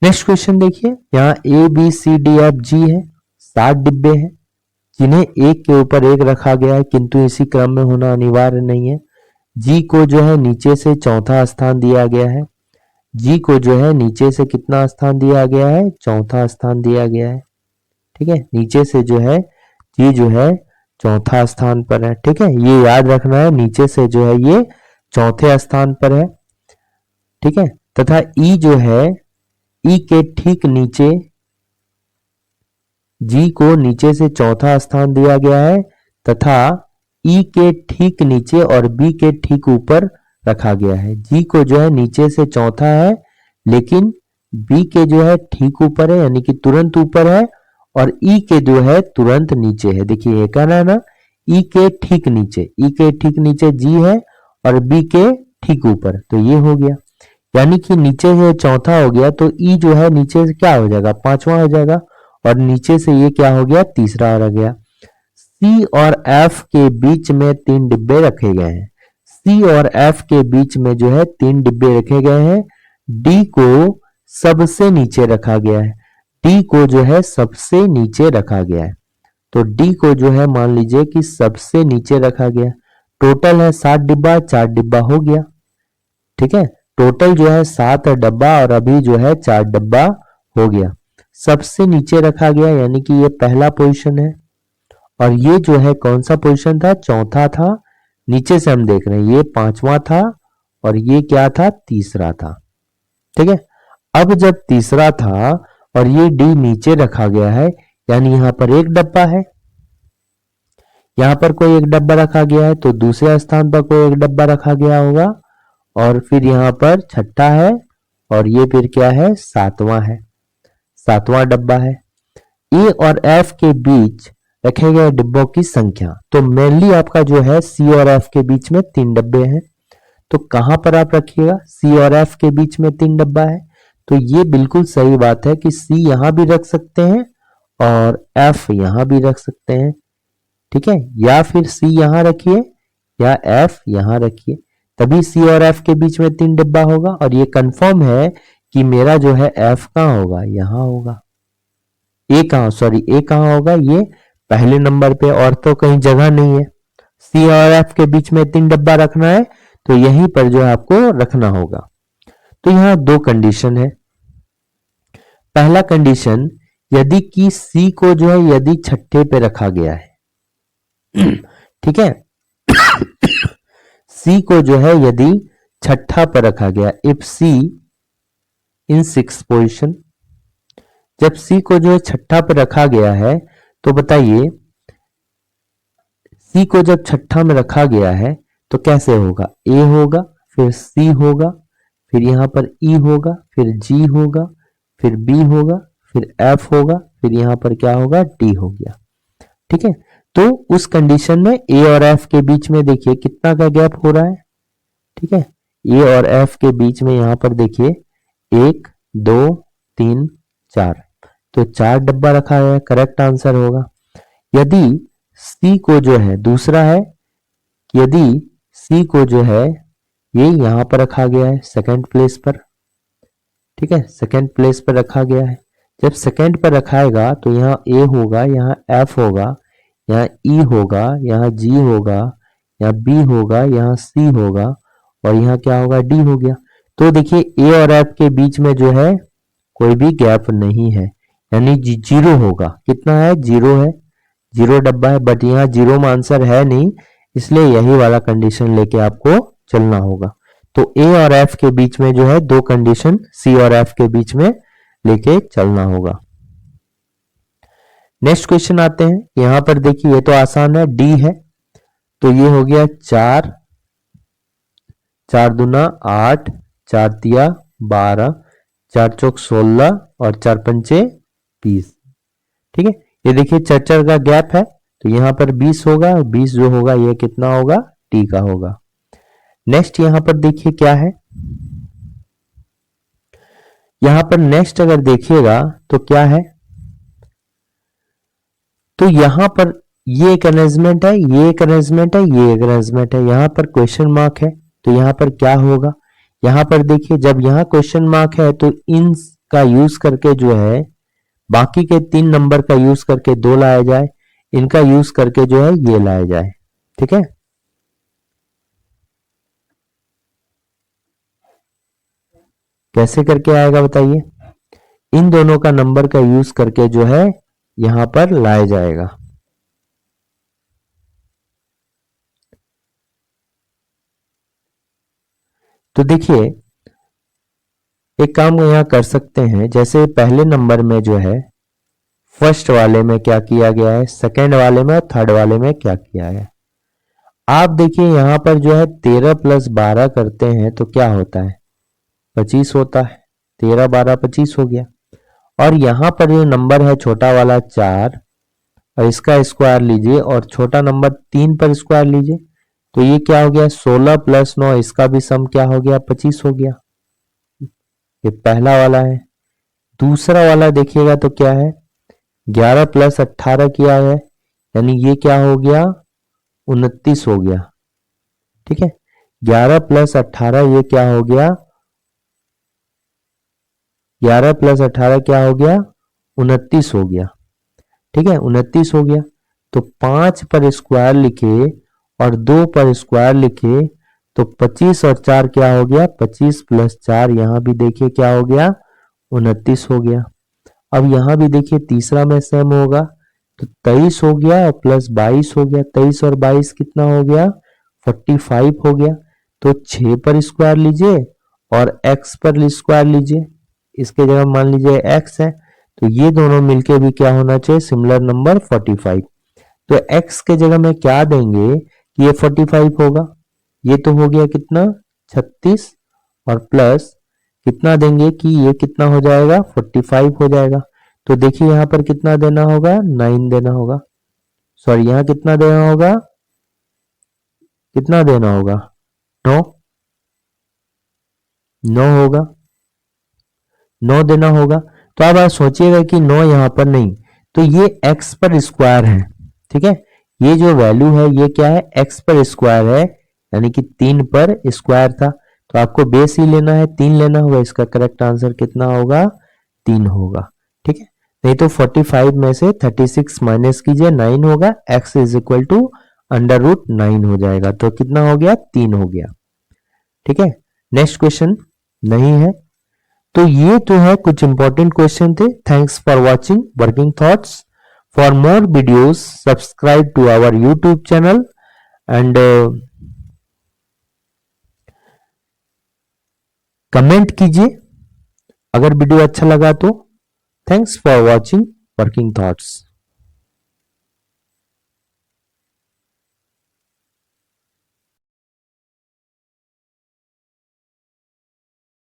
नेक्स्ट क्वेश्चन देखिए, यहाँ A B C D F G है, 7 डिब्बे हैं जिन्हें एक के ऊपर एक रखा गया है, किंतु इसी क्रम में होना अनिवार्य नहीं है। जी को जो है नीचे से चौथा स्थान दिया गया है। जी को जो है नीचे से कितना स्थान दिया गया है, चौथा स्थान दिया गया है। ठीक है, नीचे से जो है जी जो है चौथा स्थान पर है। ठीक है, ये याद रखना है, नीचे से जो है ये चौथे स्थान पर है। ठीक है, तथा ई जो है, ई के ठीक नीचे, जी को नीचे से चौथा स्थान दिया गया है तथा ई के ठीक नीचे और बी के ठीक ऊपर रखा गया है। जी को जो है नीचे से चौथा है, लेकिन बी के जो है ठीक ऊपर है, यानी कि तुरंत ऊपर है, और ई के जो है तुरंत नीचे है। देखिए ये कहना है ना, ई के ठीक नीचे, ई के ठीक नीचे जी है और बी के ठीक ऊपर, तो ये हो गया, यानी कि नीचे से चौथा हो गया तो ई जो है नीचे से क्या हो जाएगा, पांचवा हो जाएगा, और नीचे से ये क्या हो गया, तीसरा हो गया। सी और एफ के बीच में 3 डिब्बे रखे गए हैं। सी और एफ के बीच में जो है 3 डिब्बे रखे गए हैं। डी को सबसे नीचे रखा गया है। डी को जो है सबसे नीचे रखा गया है, तो डी को जो है मान लीजिए कि सबसे नीचे रखा गया। टोटल है 7 डिब्बा, 4 डिब्बा हो गया। ठीक है, टोटल जो है 7 डब्बा और अभी जो है 4 डब्बा हो गया। सबसे नीचे रखा गया यानी कि ये पहला पोजीशन है, और ये जो है कौन सा पोजीशन था, चौथा था। नीचे से हम देख रहे हैं ये पांचवा था और ये क्या था, तीसरा था। ठीक है, अब जब तीसरा था और ये डी नीचे रखा गया है, यानी यहां पर एक डब्बा है, यहां पर कोई एक डब्बा रखा गया है, तो दूसरे स्थान पर कोई एक डब्बा रखा गया होगा, और फिर यहाँ पर छठा है, और ये फिर क्या है, सातवां है, सातवां डब्बा है। ए और एफ के बीच रखे गए डिब्बों की संख्या, तो मेनली आपका जो है सी और एफ के बीच में 3 डब्बे हैं, तो कहां पर आप रखिएगा, सी और एफ के बीच में 3 डब्बा है, तो ये बिल्कुल सही बात है कि सी यहां भी रख सकते हैं और एफ यहां भी रख सकते हैं। ठीक है, या फिर सी यहां रखिए या एफ यहां रखिए, तभी सी और एफ के बीच में 3 डिब्बा होगा, और ये कंफर्म है कि मेरा जो है एफ कहां होगा, यहां होगा। ए कहां होगा, ये पहले नंबर पे, और तो कहीं जगह नहीं है। सी और एफ के बीच में 3 डब्बा रखना है, तो यहीं पर जो है आपको रखना होगा। तो यहां 2 कंडीशन है। पहला कंडीशन, यदि कि सी को जो है यदि छठे पे रखा गया है, ठीक है, सी को जो है यदि छठा पर रखा गया, if C in 6th position, जब सी को जो है छठा पर रखा गया है, तो बताइए सी को जब छठा में रखा गया है तो कैसे होगा, ए होगा, फिर सी होगा, फिर यहां पर ई होगा, फिर जी होगा, फिर बी होगा, फिर एफ होगा, फिर यहां पर क्या होगा, डी हो गया। ठीक है, तो उस कंडीशन में ए और एफ के बीच में देखिए कितना का गैप हो रहा है। ठीक है, ए और एफ के बीच में यहां पर देखिए 1 2 3 4, तो 4 डब्बा रखा है, करेक्ट आंसर होगा। यदि सी को जो है दूसरा है, यदि सी को जो है ये यहां पर रखा गया है सेकंड प्लेस पर, ठीक है, सेकंड प्लेस पर रखा गया है, जब सेकंड पर रखाएगा तो यहाँ ए होगा, यहाँ एफ होगा, यहाँ ई होगा, यहाँ जी होगा, यहाँ बी होगा, यहाँ सी होगा, और यहाँ क्या होगा, डी हो गया। तो देखिए ए और एफ के बीच में जो है कोई भी गैप नहीं है, यानी 0 होगा। कितना है, 0 है, 0 डब्बा है, बट यहाँ 0 में आंसर है नहीं, इसलिए यही वाला कंडीशन लेके आपको चलना होगा। तो ए और एफ के बीच में जो है 2 कंडीशन सी और एफ के बीच में लेके चलना होगा। नेक्स्ट क्वेश्चन आते हैं, यहां पर देखिए ये तो आसान है, डी है, तो ये हो गया 4, 4 दूना 8, 4 तिया 12, 4 चौक 16 और 4 पंचे 20। ठीक है, ये देखिए 4 का गैप है, तो यहां पर 20 होगा, 20 जो होगा ये कितना होगा, टी का होगा। नेक्स्ट यहां पर देखिए क्या है, यहां पर नेक्स्ट अगर देखिएगा तो क्या है, तो यहां पर ये एक अरेंजमेंट है, ये एक अरेंजमेंट है, ये एक अरेंजमेंट है, यहां पर क्वेश्चन मार्क है, तो यहां पर क्या होगा, यहां पर देखिए जब यहां क्वेश्चन मार्क है तो इन का यूज करके जो है बाकी के 3 नंबर का यूज करके 2 लाया जाए, इनका यूज करके जो है ये लाया जाए। ठीक है, कैसे करके आएगा बताइए? इन दोनों का नंबर का यूज करके जो है यहां पर लाया जाएगा। तो देखिए एक काम यहां कर सकते हैं, जैसे पहले नंबर में जो है फर्स्ट वाले में क्या किया गया है, सेकंड वाले में और थर्ड वाले में क्या किया है। आप देखिए यहां पर जो है 13 + 12 करते हैं तो क्या होता है, 25 होता है। 13 12 25 हो गया। और यहां पर जो नंबर है छोटा वाला 4 और इसका स्क्वायर लीजिए और छोटा नंबर 3 पर स्क्वायर लीजिए, तो ये क्या हो गया, 16 + 9 इसका भी सम क्या हो गया, 25 हो गया। ये पहला वाला है। दूसरा वाला देखिएगा तो क्या है, 11 + 18 किया है, यानी ये क्या हो गया, 29 हो गया। ठीक है, 11 + 18 ये क्या हो गया, 11 + 18 क्या हो गया, 29 हो गया। ठीक है, 29 हो गया। तो 5 पर स्क्वायर लिखे और 2 पर स्क्वायर लिखे तो 25 और 4 क्या हो गया, 25 + 4 यहां भी देखिए क्या हो गया, 29 हो गया। अब यहां भी देखिए तीसरा में सेम होगा, तो 23 हो गया और प्लस 22 हो गया। 23 और 22 कितना हो गया, 45 हो गया। तो 6 पर स्क्वायर लीजिए और x पर स्क्वायर लीजिए, इसके जगह मान लीजिए x है, तो ये दोनों मिलके भी क्या होना चाहिए, सिमिलर नंबर 45। तो x के जगह में क्या देंगे कि ये 45 होगा, ये तो हो गया कितना, 36, और प्लस कितना देंगे कि ये कितना हो जाएगा, 45 हो जाएगा। तो देखिए यहां पर कितना देना होगा, 9 देना होगा। सॉरी, यहां कितना देना होगा, कितना देना होगा, 9, 9 होगा, 9 देना होगा। तो अब आप सोचिएगा कि 9 यहां पर नहीं, तो ये x पर स्क्वायर है। ठीक है, ये जो वैल्यू है ये क्या है, x पर स्क्वायर है, यानी कि 3 पर स्क्वायर था। तो आपको बेस ही लेना है, 3 लेना होगा। इसका करेक्ट आंसर कितना होगा, 3 होगा। ठीक है, नहीं तो 45 में से 36 माइनस कीजिए, 9 होगा, x = √9 हो जाएगा। तो कितना हो गया, 3 हो गया। ठीक है, नेक्स्ट क्वेश्चन नहीं है। तो ये तो है कुछ इंपॉर्टेंट क्वेश्चन थे। Thanks for watching Working Thoughts. For more videos subscribe to our YouTube channel and comment कीजिए अगर वीडियो अच्छा लगा तो। Thanks for watching Working thoughts.